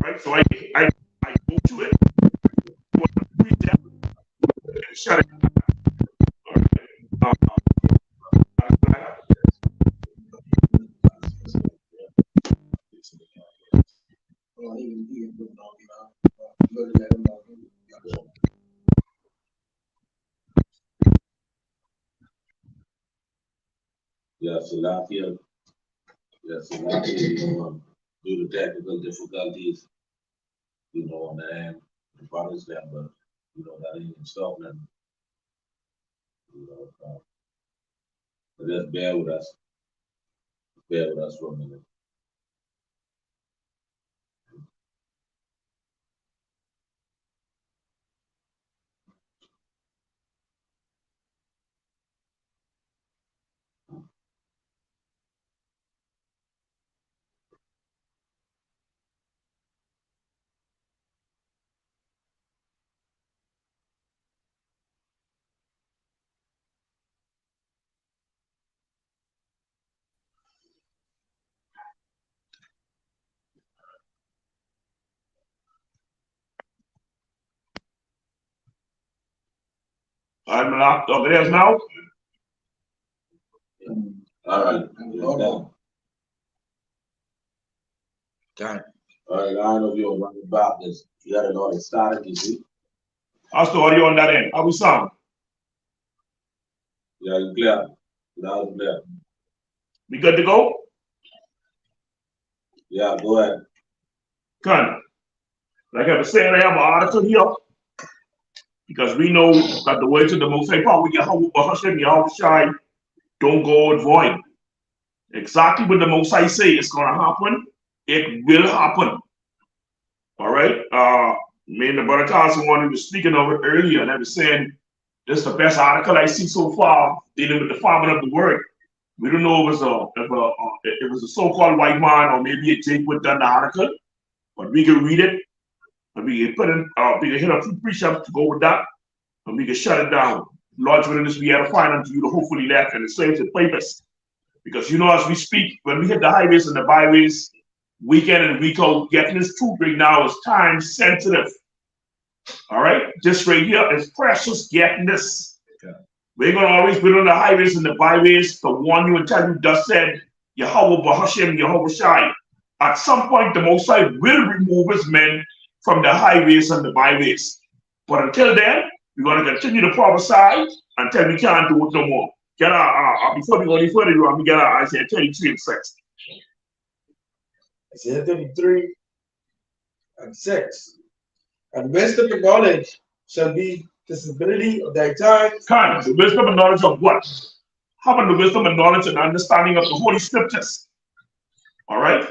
right? So I go to it, precept, and shut it. Yes, Salakia. Yes, Salakia, due to technical difficulties, on the end, the brothers them, but, that ain't stopping them. But just bear with us. Bear with us for a minute. I'm locked over there now. All right. Done. All right, I don't know if you're running about this. You got it all started, you see? How's the audio on that end? How we sound? Yeah, you clear. Loud and clear. We good to go? Yeah, go ahead. Good. Like I was saying, I have an article here because we know that the words of the Most High Power, Yahweh don't go void. Exactly what the Most High say is going to happen, it will happen. All right. Me and the brother Carson one who was speaking of it earlier, and I was saying this is the best article I see so far dealing with the farming of the word. We don't know if it was a so-called white man or maybe a Jake would done the article, but we can read it and we can put in, we can hit a few precepts to go with that, and we can shut it down. Lord's willing, this we had to find unto you to hopefully left and it serves its purpose. Because as we speak, when we hit the highways and the byways, week in and week out, getting this truth right now is time sensitive. All right, this right here is precious. Getting this. Okay. We're gonna always be on the highways and the byways to warn you and tell you, thus said Yahweh Bahashem, Yahweh Shai. At some point, the Most High will remove his men from the highways and the byways. But until then, we're gonna continue to prophesy until we can't do it no more. Get before we go any further, we get Isaiah 33 and 6. Isaiah 33 and 6. And wisdom and knowledge shall be the stability of thy times. Kind, the wisdom and knowledge of what? How about the wisdom and knowledge and understanding of the Holy Scriptures? All right?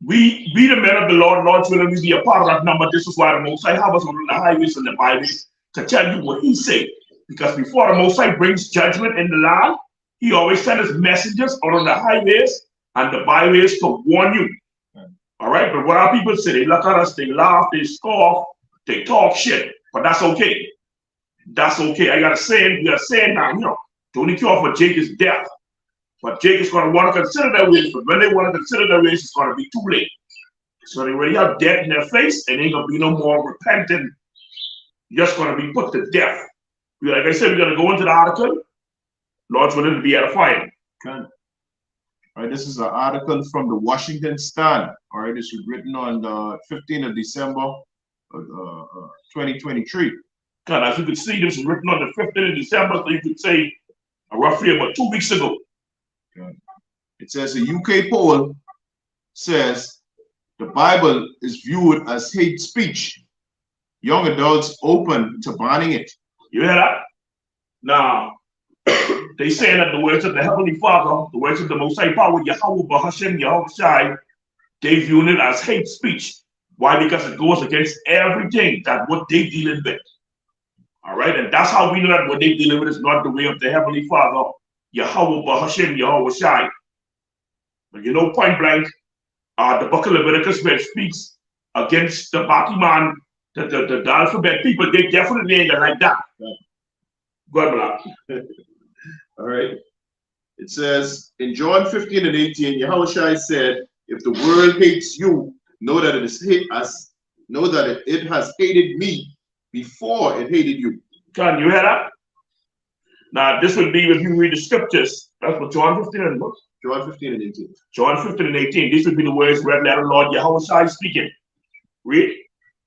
We the men of the Lord's willing, we be a part of that number. This is why the Most High have us on the highways and the byways to tell you what he said. Because before the Most High brings judgment in the land, he always sends his messengers out on the highways and the byways to warn you. All right, but what our people say, they look at us, they laugh, they scoff, they talk shit, but that's okay. That's okay. I got a saying, we got a saying now, the only cure for Jake is death. But Jake is going to want to consider their ways, but when they want to consider their ways, it's going to be too late. So they already have death in their face, and ain't going to be no more repenting. You're just going to be put to death. Like I said, we're going to go into the article. Lord's willing to be edifying. All right, this is an article from the Washington Stand. All right, this was written on the 15th of December, 2023. God, as you can see, this was written on the 15th of December, so you could say roughly about 2 weeks ago. Okay. It says a UK poll says the Bible is viewed as hate speech. Young adults open to banning it. You hear that? Now, they say that the words of the Heavenly Father, the words of the Most High Power, Yahweh Bahashem, Yahweh Shai, they view it as hate speech. Why? Because it goes against everything that what they dealing with. All right, and that's how we know that what they dealing with is not the way of the Heavenly Father, Yahweh Bahashem, Yahweh Shai. But you know, point blank, the book of Leviticus where it speaks against the Batiman, the alphabet people, they definitely ain't like that. Go ahead, All right. It says in John 15 and 18, Yahushua said, if the world hates you, know that it has hated me before it hated you. Can you hear that? Now, this would be if you read the scriptures. That's what John 15 and what? John 15 and 18. John 15 and 18. These would be the words red letter Lord Yahushua speaking. Read.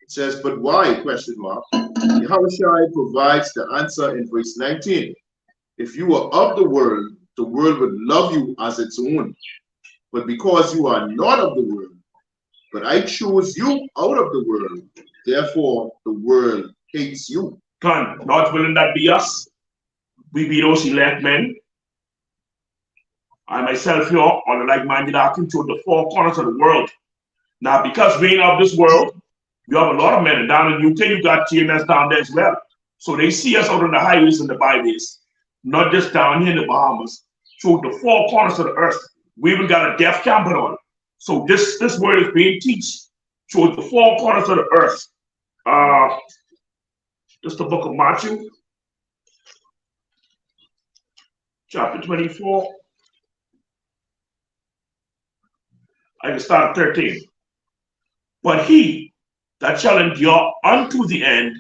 It says, but why? Question mark. Yahushua provides the answer in verse 19. If you were of the world would love you as its own. But because you are not of the world, but I chose you out of the world, therefore the world hates you. Come, not willing that be us. We be those elect men. I myself here on the like-minded acting to the four corners of the world. Now, because we ain't of this world, you have a lot of men. And down in UK, you got GMS down there as well. So they see us out on the highways and the byways, not just down here in the Bahamas, through the four corners of the earth. We even got a deaf camp on. So this word is being taught through the four corners of the earth. This is the book of Matthew, chapter 24. I can start at 13. But he that shall endure unto the end,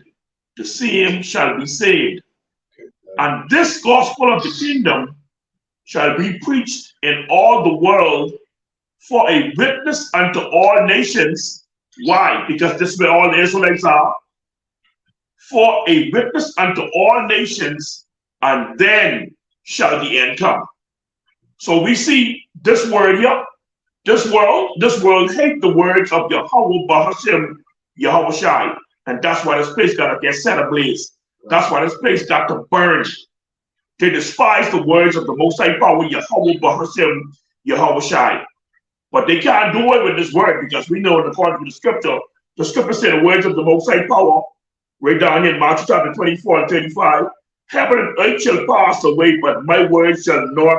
the same shall be saved. And this gospel of the kingdom shall be preached in all the world for a witness unto all nations. Why? Because this is where all the Israelites are. For a witness unto all nations, and then shall the end come. So we see this word here. This world hate the words of Yahweh Bahashem, Yahweh Shai. And that's why this place got to get set ablaze. That's why this place got to burn. They despise the words of the Most High Power, Yahweh Bahashem, Yahweh Shai. But they can't do it with this word because we know in according to the scripture said the words of the Most High Power, right down here in Matthew chapter 24 and 35, heaven and earth shall pass away, but my words shall not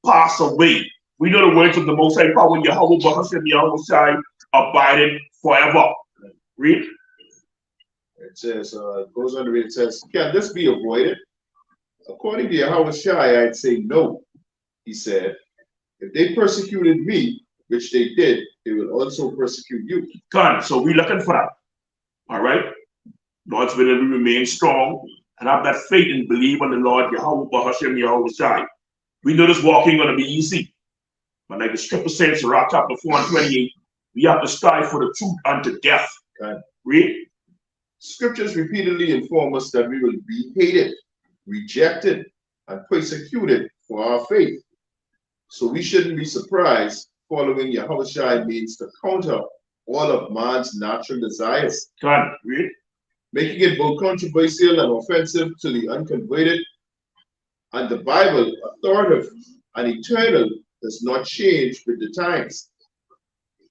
pass away. We know the words of the Most High Power, Yahweh Bahashem, Yahweh Shai, abiding forever. Read. It says, it goes on to read, it says, can this be avoided? According to Yahweh Shai, I'd say no. He said, if they persecuted me, which they did, they will also persecute you. Come, so we're looking for that. All right? Lord's willing, we remain strong and have that faith and believe on the Lord, Yahweh Bahashem, Yahweh Shai. We know this walking going to be easy. But like the scripture says, Sirach chapter 4 and 28, we have to strive for the truth unto death. Okay. Read. Scriptures repeatedly inform us that we will be hated, rejected, and persecuted for our faith. So we shouldn't be surprised. Following Yahweh Shai means to counter all of man's natural desires. Come, read. Making it both controversial and offensive to the unconverted. And the Bible, authoritative and eternal, does not change with the times.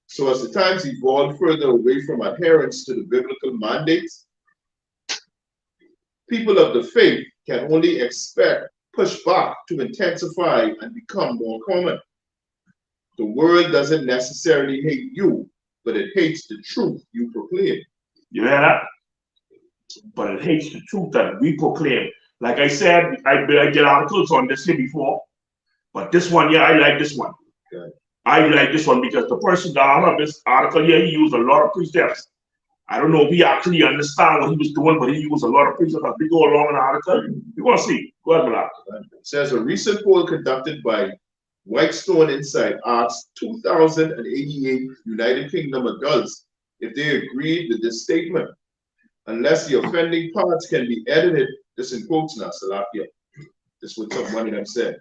So as the times evolve further away from adherence to the biblical mandates, people of the faith can only expect pushback to intensify and become more common. The world doesn't necessarily hate you, but it hates the truth you proclaim. You hear that? But it hates the truth that we proclaim. Like I said, I did articles on this here before, but this one, yeah, I like this one. Okay. I like this one because the person that I have this article here, he used a lot of precepts. I don't know if he actually understand what he was doing, but he used a lot of pictures as we go along in the article. You're going to see. Go ahead, Malak. It says a recent poll conducted by Whitestone Insight asked 2,088 United Kingdom adults if they agreed with this statement. Unless the offending parts can be edited, this in quotes now, Salakia. This is what one of them said.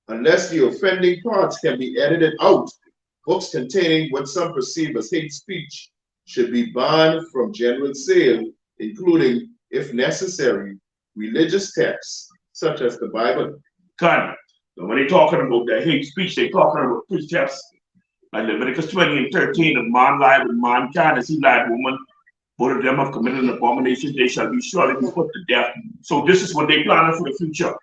Unless the offending parts can be edited out, books containing what some perceive as hate speech should be banned from general sale, including, if necessary, religious texts such as the Bible. Kind. So when they're talking about that hate speech, they're talking about precepts like Leviticus 20 and 13, if man lie with mankind as he lied woman, both of them have committed an abomination, they shall be surely be put to death. So this is what they planning for the future.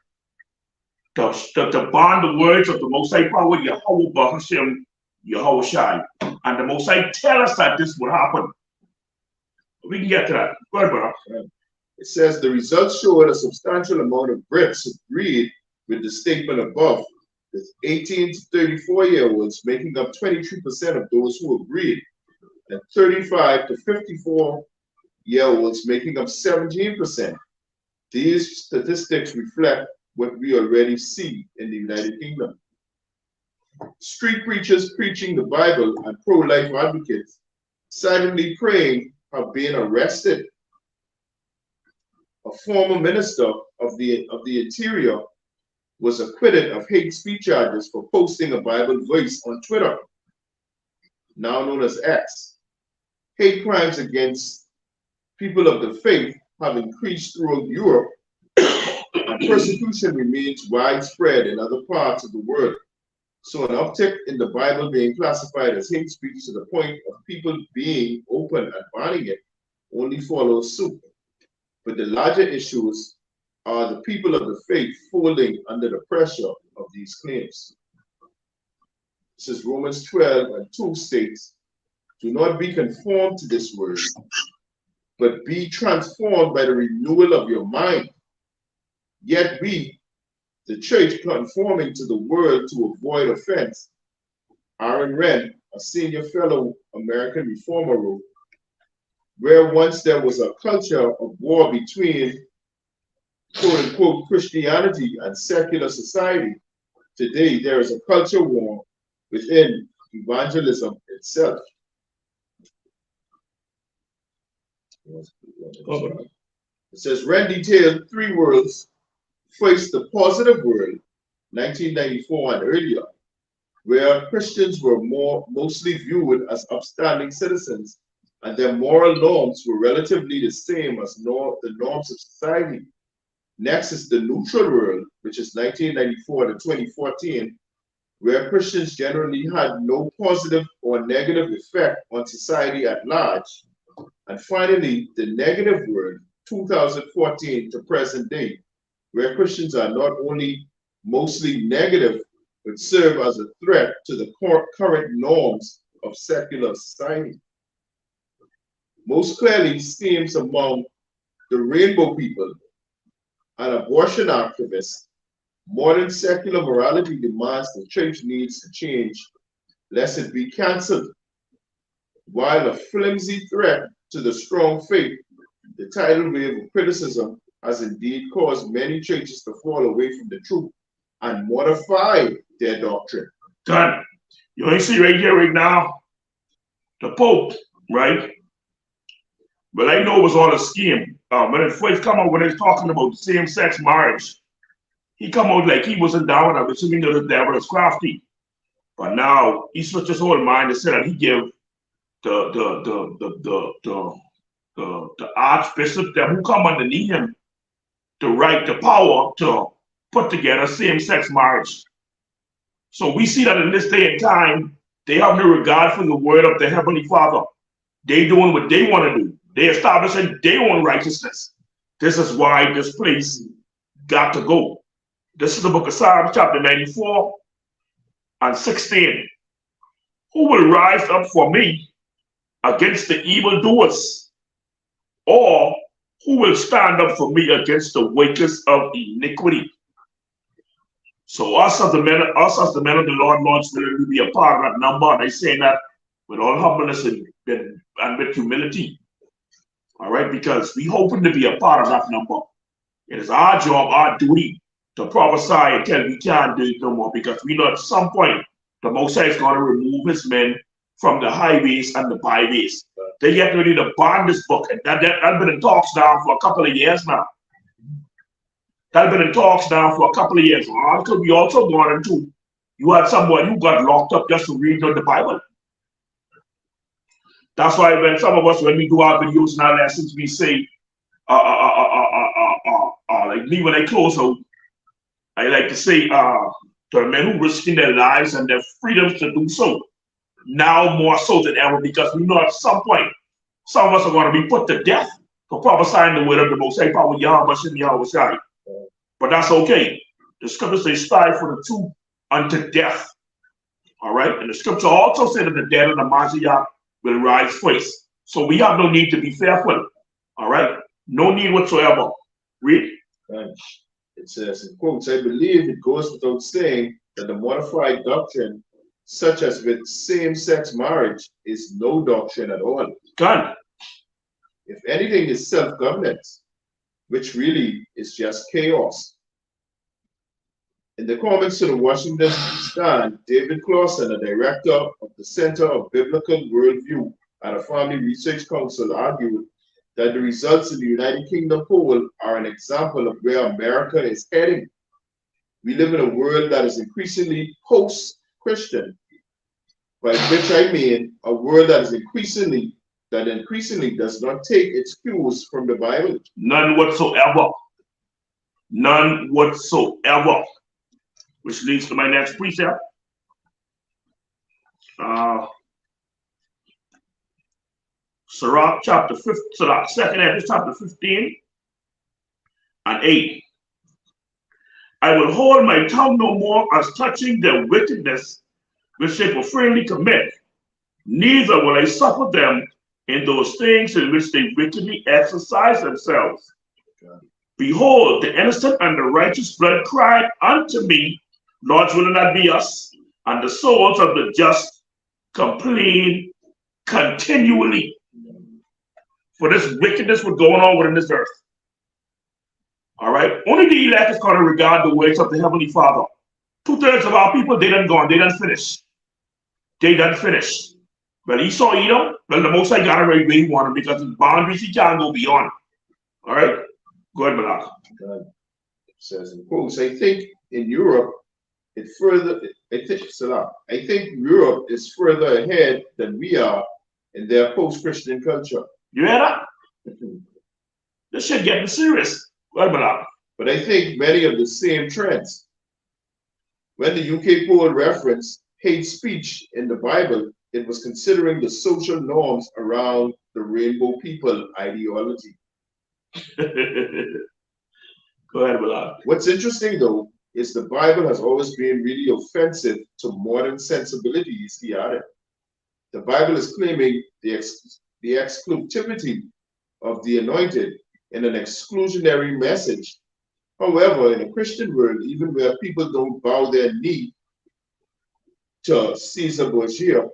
To bond the words of the Most High Power, Yahweh Bahashem, Yahweh Shai. And the Most High tell us that this will happen. We can get to that. Go ahead, brother. It says the results showed a substantial amount of Brits agreed with the statement above, with 18 to 34-year-olds making up 23% of those who agreed, and 35 to 54-year-olds making up 17%. These statistics reflect what we already see in the United Kingdom. Street preachers preaching the Bible and pro-life advocates silently praying have been arrested. A former minister of the Interior was acquitted of hate speech charges for posting a Bible verse on Twitter, now known as X. Hate crimes against people of the faith have increased throughout Europe, and persecution remains widespread in other parts of the world. So an uptick in the Bible being classified as hate speech to the point of people being open and banning it only follows suit. But the larger issues are the people of the faith folding under the pressure of these claims. This is Romans 12 and 2 states, do not be conformed to this world, but be transformed by the renewal of your mind. Yet we, the church, conforming to the world to avoid offense. Aaron Wren, a senior fellow American reformer, wrote, where once there was a culture of war between quote-unquote Christianity and secular society, today there is a culture war within evangelism itself. It says, Wren detailed 3 worlds. First, the positive world, 1994 and earlier, where Christians were mostly viewed as upstanding citizens and their moral norms were relatively the same as the norms of society. Next is the neutral world, which is 1994 to 2014, where Christians generally had no positive or negative effect on society at large. And finally, the negative world, 2014 to present day, where Christians are not only mostly negative, but serve as a threat to the current norms of secular society. Most clearly seems among the rainbow people and abortion activists, modern secular morality demands the church needs to change, lest it be cancelled. While a flimsy threat to the strong faith, the tidal wave of criticism has indeed caused many churches to fall away from the truth and modify their doctrine. Done. You only see right here, right now, the Pope, right? But I know it was all a scheme. When it first come out, when they was talking about same-sex marriage, he come out like he wasn't down with it, which we know the devil is crafty. But now he switched his whole mind and said that he give the archbishop that who come underneath him the right, the power to put together same-sex marriage. So we see that in this day and time, they have no regard for the word of the Heavenly Father. They doing what they want to do. They establishing their own righteousness. This is why this place got to go. This is the book of Psalms, chapter 94 and 16. Who will rise up for me against the evildoers? Or who will stand up for me against the workers of iniquity? So us as the men of the Lord wants to be a part of that number. And I say that with all humbleness and with humility. All right, because we hoping to be a part of that number. It is our job, our duty to prophesy until we can't do it no more, because we know at some point the Most High is going to remove his men from the highways and the byways. They get ready to ban this book. And that's been in talks now for a couple of years now. That's been in talks now for a couple of years. Until we also gone into, you had someone who got locked up just to read the Bible. That's why when some of us, when we do our videos and our lessons, we say, like me when I close out, I like to say, to the men who risking their lives and their freedoms to do so, now more so than ever, because we know at some point, some of us are going to be put to death for prophesying the word of the Most High Power Yahweh. But that's okay. The scripture says, strive for the truth unto death. All right? And the scripture also said that the dead and the Mashiach will rise first. So we have no need to be fearful. All right? No need whatsoever. Read. Right. It says, in quotes, I believe it goes without saying that the modified doctrine, such as with same-sex marriage, is no doctrine at all. Done. If anything is self-governance, which really is just chaos. In the comments to the Washington Stand, David Clausen, a director of the Center of Biblical Worldview at a Family Research Council, argued that the results in the United Kingdom poll are an example of where America is heading. We live in a world that is increasingly post-Christian, by which I mean a world that is increasingly does not take its cues from the Bible. None whatsoever. None whatsoever. Which leads to my next precept. Sirach chapter 15, Sirach second Ezra chapter 15 and 8. I will hold my tongue no more as touching their wickedness which they profaniely commit, neither will I suffer them in those things in which they wickedly exercise themselves. Behold, the innocent and the righteous blood cried unto me, Lord, will it not be us? And the souls of the just complain continually for this wickedness what's going on within this earth. All right? Only the elect is going to regard the words of the Heavenly Father. 2/3 of our people, they done gone. They done finished. They done finished. Well, Esau Edom, well, the Most High got it right where he wanted because his boundaries he can't go beyond. All right? Go ahead, Malak. It says in quotes, I think in Europe, I think Europe is further ahead than we are in their post-Christian culture. You hear that? This shit getting serious. Go ahead, Malak. But I think many of the same trends. When the UK poll referenced hate speech in the Bible, it was considering the social norms around the rainbow people ideology. Go ahead, Malak. What's interesting, though, is the Bible has always been really offensive to modern sensibilities, he added. The Bible is claiming the exclusivity of the anointed in an exclusionary message. However, in a Christian world, even where people don't bow their knee to Caesar Borgia,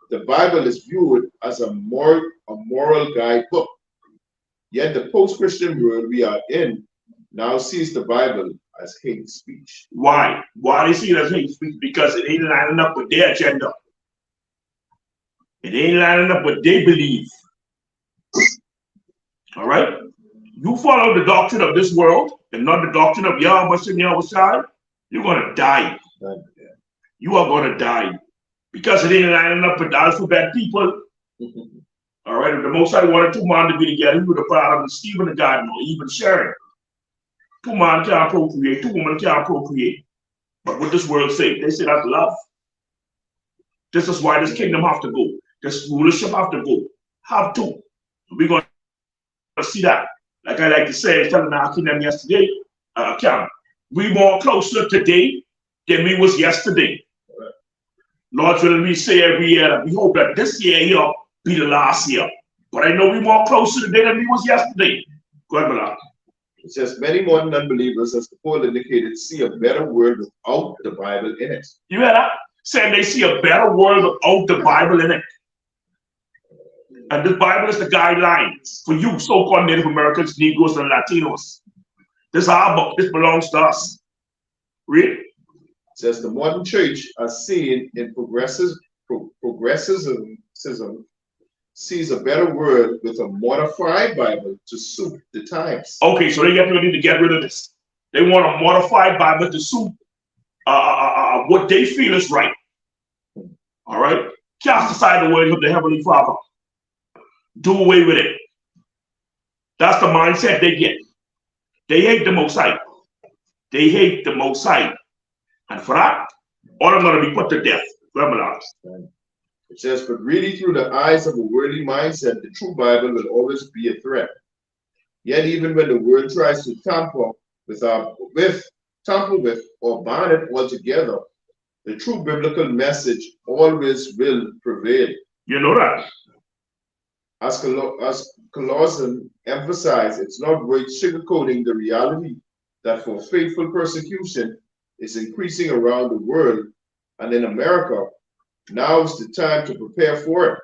the Bible is viewed as a moral guidebook. Yet the post-Christian world we are in now sees the Bible as hate speech. Why? Why they see it as hate speech? Because it ain't lining up with their agenda. It ain't lining up with what they believe. All right? You follow the doctrine of this world and not the doctrine of Yahweh and Yahweh, you're going to die. You are going to die. Because it ain't lining up with the alphabet people. All right? If the Most High wanted two men to be together, he would have brought them Stephen the God, or even Sharon. Two men can't procreate, two women can't procreate. But what this world say? They say that's love. This is why this kingdom have to go. This rulership have to go. Have to. We're going to see that. Like I like to say, I was telling our kingdom yesterday, Qam, we more closer today than we was yesterday. Lord willing, we say every year that we hope that this year here be the last year. But I know we more closer today than we was yesterday. Go ahead, Malak. It says many modern unbelievers, as the poll indicated, see a better world without the Bible in it. You hear that? Saying they see a better world without the Bible in it. And this Bible is the guidelines for you, so-called Native Americans, Negroes, and Latinos. This is our book. This belongs to us. Read. Says the modern church, as seen in progressivism, sees a better world with a modified Bible to suit the times. Okay, so they get ready to get rid of this. They want a modified Bible to suit what they feel is right. All right? Cast aside the words of the Heavenly Father. Do away with it. That's the mindset they get. They hate the Most High. They hate the Most High. And for that, all of them going to be put to death. It says, but really through the eyes of a worldly mindset, the true Bible will always be a threat. Yet even when the world tries to tamper with or ban it altogether, the true biblical message always will prevail. You know that. As Colossians emphasized, it's not worth sugarcoating the reality that for faithful persecution is increasing around the world, and in America, now is the time to prepare for it.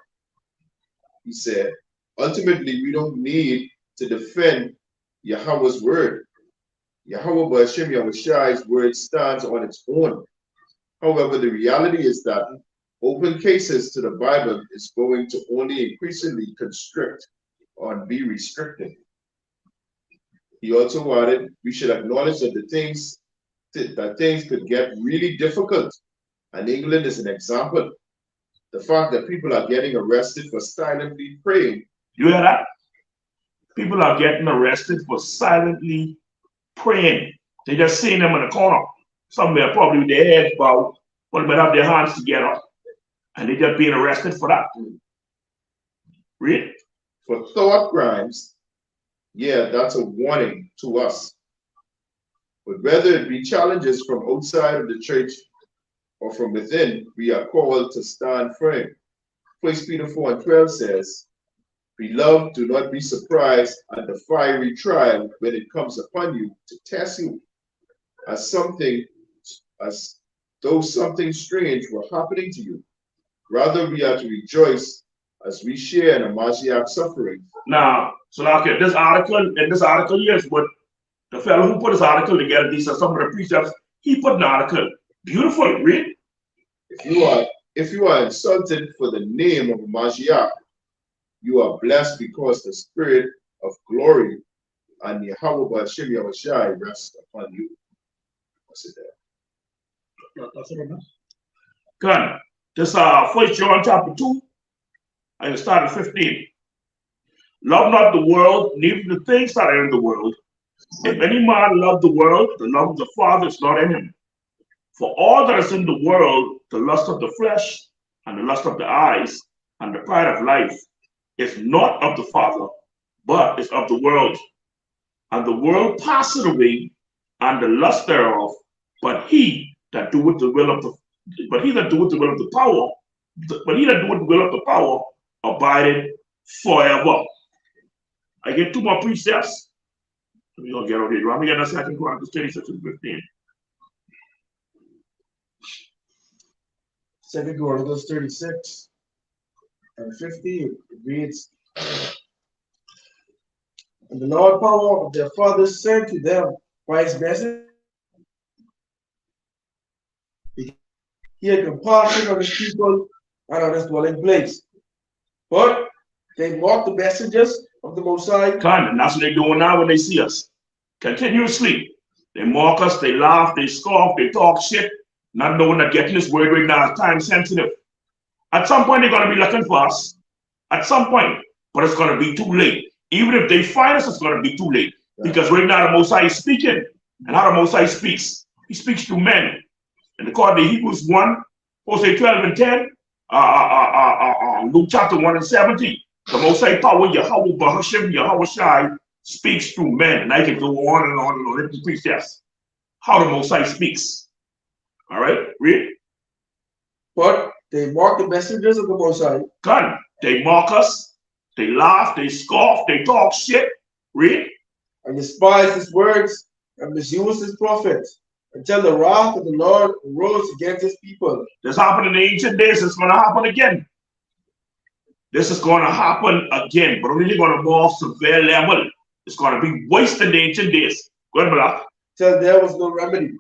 He said, ultimately, we don't need to defend Yahweh's word. Yahweh B'Hashem Yahushai's word stands on its own. However, the reality is that open cases to the Bible is going to only increasingly constrict or be restricted. He also added, we should acknowledge that things could get really difficult. And England is an example. The fact that people are getting arrested for silently praying. You hear that? People are getting arrested for silently praying. They just seeing them in the corner, somewhere probably with their heads bowed, but they have their hands together. And they just being arrested for that. Read. For thought crimes, yeah, that's a warning to us. But whether it be challenges from outside of the church or from within, we are called to stand firm. 1 Peter 4:12 says, beloved, do not be surprised at the fiery trial when it comes upon you to test you, as though something strange were happening to you. Rather, we are to rejoice as we share in a Mashiach suffering. Now, so like this article here is what the fellow who put this article together, these are some of the precepts, he put an article. Beautiful, read. If you are insulted for the name of Mashiach, you are blessed because the spirit of glory and Yahweh B'Hashem Yahushai rests upon you. What's it there? Good. This 1 John chapter 2, and it started 15. Love not the world, neither the things that are in the world. If any man love the world, the love of the Father is not in him. For all that is in the world, the lust of the flesh, and the lust of the eyes, and the pride of life, is not of the Father, but is of the world. And the world passeth away, and the lust thereof, but he that doeth the will of the power abideth forever. I get two more precepts. We're gonna get over here. I'm gonna get 2 Chronicles 36 and 15. 2 Chronicles 36 and 15 reads, and the Lord power of their fathers sent to them by his message. He had compassion on his people and on his dwelling place. But they mocked the messengers of the Most High. And that's what they're doing now when they see us. Continuously. They mock us, they laugh, they scoff, they talk shit, not knowing that getting this word right now is time sensitive. At some point, they're going to be looking for us. At some point. But it's going to be too late. Even if they find us, it's going to be too late. Because right now, the Most High is speaking. And how the Most High speaks? He speaks to men. And according to Hebrews 1, Hosea 12 and 10, Luke chapter 1 and 70, the Most High power, Yahweh B'Hashem Yahushai, speaks to men. And I can go on and on and on. Let me preach this. How the Most High speaks. All right, read. But they mock the messengers of the Most High. God, they mock us, they laugh, they scoff, they talk shit. Read. And despise his words and misuse his prophets, until the wrath of the Lord arose against his people. This happened in the ancient days, it's going to happen again. This is going to happen again, but only going to more severe level. It's going to be worse than the ancient days. Go ahead, Black. Till there was no remedy.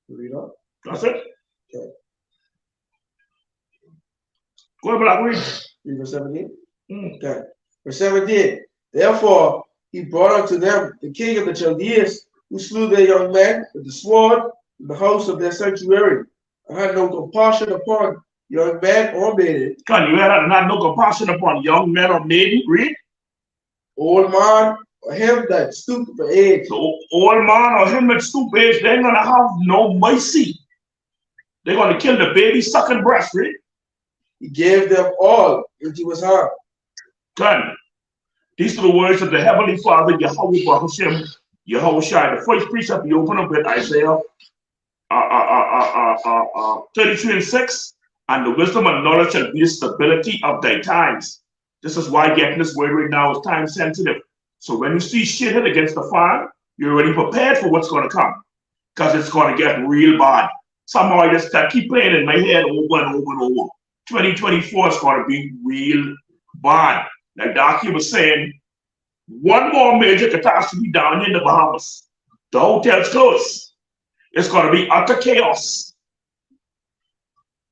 Read on. That's it. Okay. Go ahead, Black. Read. Read verse 17. Okay. Verse 17. Therefore, he brought unto them the king of the Chaldeans, who slew their young men with the sword in the house of their sanctuary, and had no compassion upon young men or maiden. Can you hear that? And had no compassion upon young men or maiden. Read. Old man or him that stooped for age. The old man or him that stoop age, they're going to have no mercy. They're going to kill the baby sucking breast. Read. He gave them all into his hand. 10. These are the words of the Heavenly Father, Yahweh Bahashem, Yahweh Shai. The first precept we open up with Isaiah 33:6. And the wisdom and knowledge shall be the stability of thy times. This is why getting this word right now is time sensitive. So when you see shit hit against the fan, you're already prepared for what's going to come. Because it's going to get real bad. Somehow I just keep playing in my head over and over and over. 2024 is going to be real bad. Like Darky was saying, one more major catastrophe down here in the Bahamas. The hotel's closed. It's going to be utter chaos.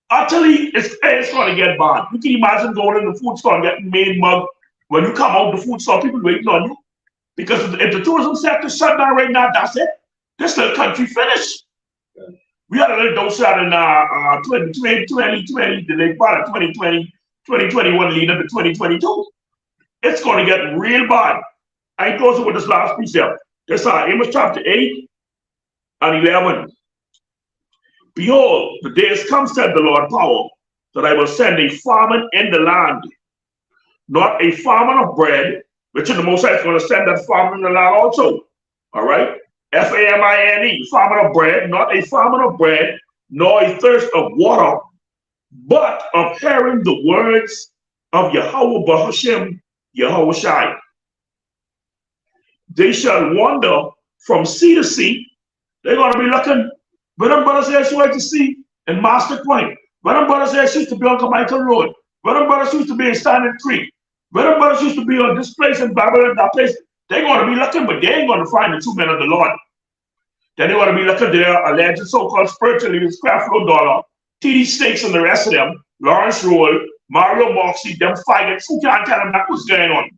Utterly, it's going to get bad. You can imagine going in the food store and getting made mug. When you come out the food store, people waiting on you. Because if the tourism sector shut down right now, that's it. This little country finished. Yeah. We had a little dose out in 2020, the late part of 2020, 2021 leading up to 2022. It's going to get real bad. I ain't closing with this last precept. This is Amos chapter 8 and 11. Behold, the days come, said the Lord power, that I will send a famine in the land, not a famine of bread, which in the Most High is going to send that famine in the land also. All right? Famine, famine of bread, not a famine of bread, nor a thirst of water, but of hearing the words of Yahweh Bahashem, Yahweh Shai. They shall wander from sea to sea. They're going to be looking. When them brothers there used to see in Master Point, when them brothers there used to be on Michael Road, when them brothers used to be in Standing Creek, when them brothers used to be on this place in Babylon, that place, they're going to be looking, but they ain't going to find the two men of the Lord. Then they're going to be looking there, alleged so-called spiritual leaders, Creflo Dollar, T.D. Stakes and the rest of them, Lawrence Roll, Mario Moxie, them faggots, who can't tell them what's going on?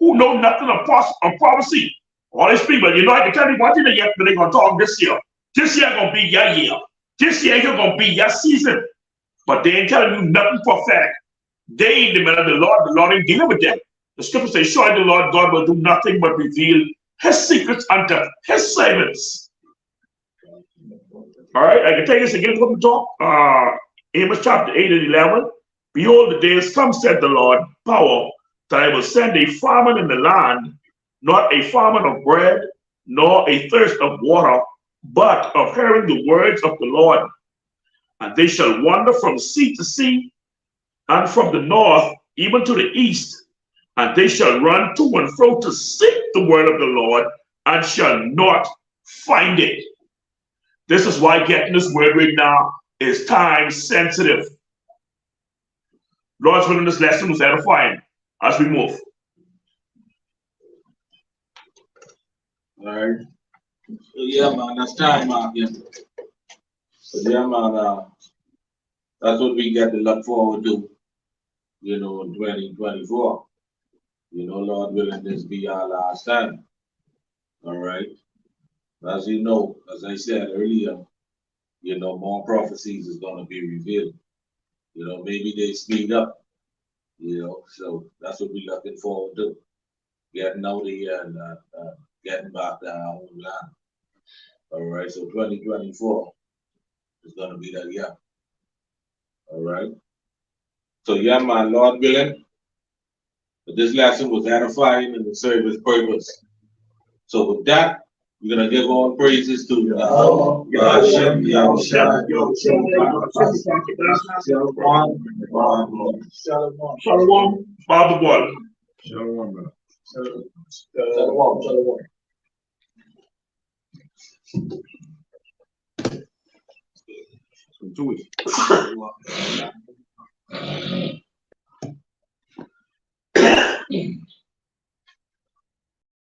Who know nothing of prophecy? All these people, you know, I can tell you one thing they're going to talk this year. This year going to be your year. This year you're going to be your season. But they ain't telling you nothing prophetic. They ain't the men of the Lord ain't dealing with them. The scripture says, surely the Lord God will do nothing but reveal his secrets unto his servants. All right, I can tell you this again from the top. Amos chapter 8 and 11. Behold, the days come, said the Lord, power, that I will send a famine in the land, not a famine of bread, nor a thirst of water, but of hearing the words of the Lord. And they shall wander from sea to sea, and from the north even to the east, and they shall run to and fro to seek the word of the Lord, and shall not find it. This is why getting this word right now is time sensitive. Lord's willing, this lesson was edifying as we move. All right. So yeah, man, that's time out here. So yeah, man, that's what we got to look forward to, you know, in 2024. You know, Lord willing, this be our last time. All right. As you know, as I said earlier, you know, more prophecies is going to be revealed. You know, maybe they speed up, you know, so that's what we're looking forward to. Getting out of here and getting back to our own land. All right, so 2024 is going to be that year. All right. So, yeah, my Lord willing, but this lesson was edifying and it served its purpose. So, with that, we're going to give all praises to Hashem, Yahushua, Shalom, Father God. Shalom, brother. Shalom. Do it.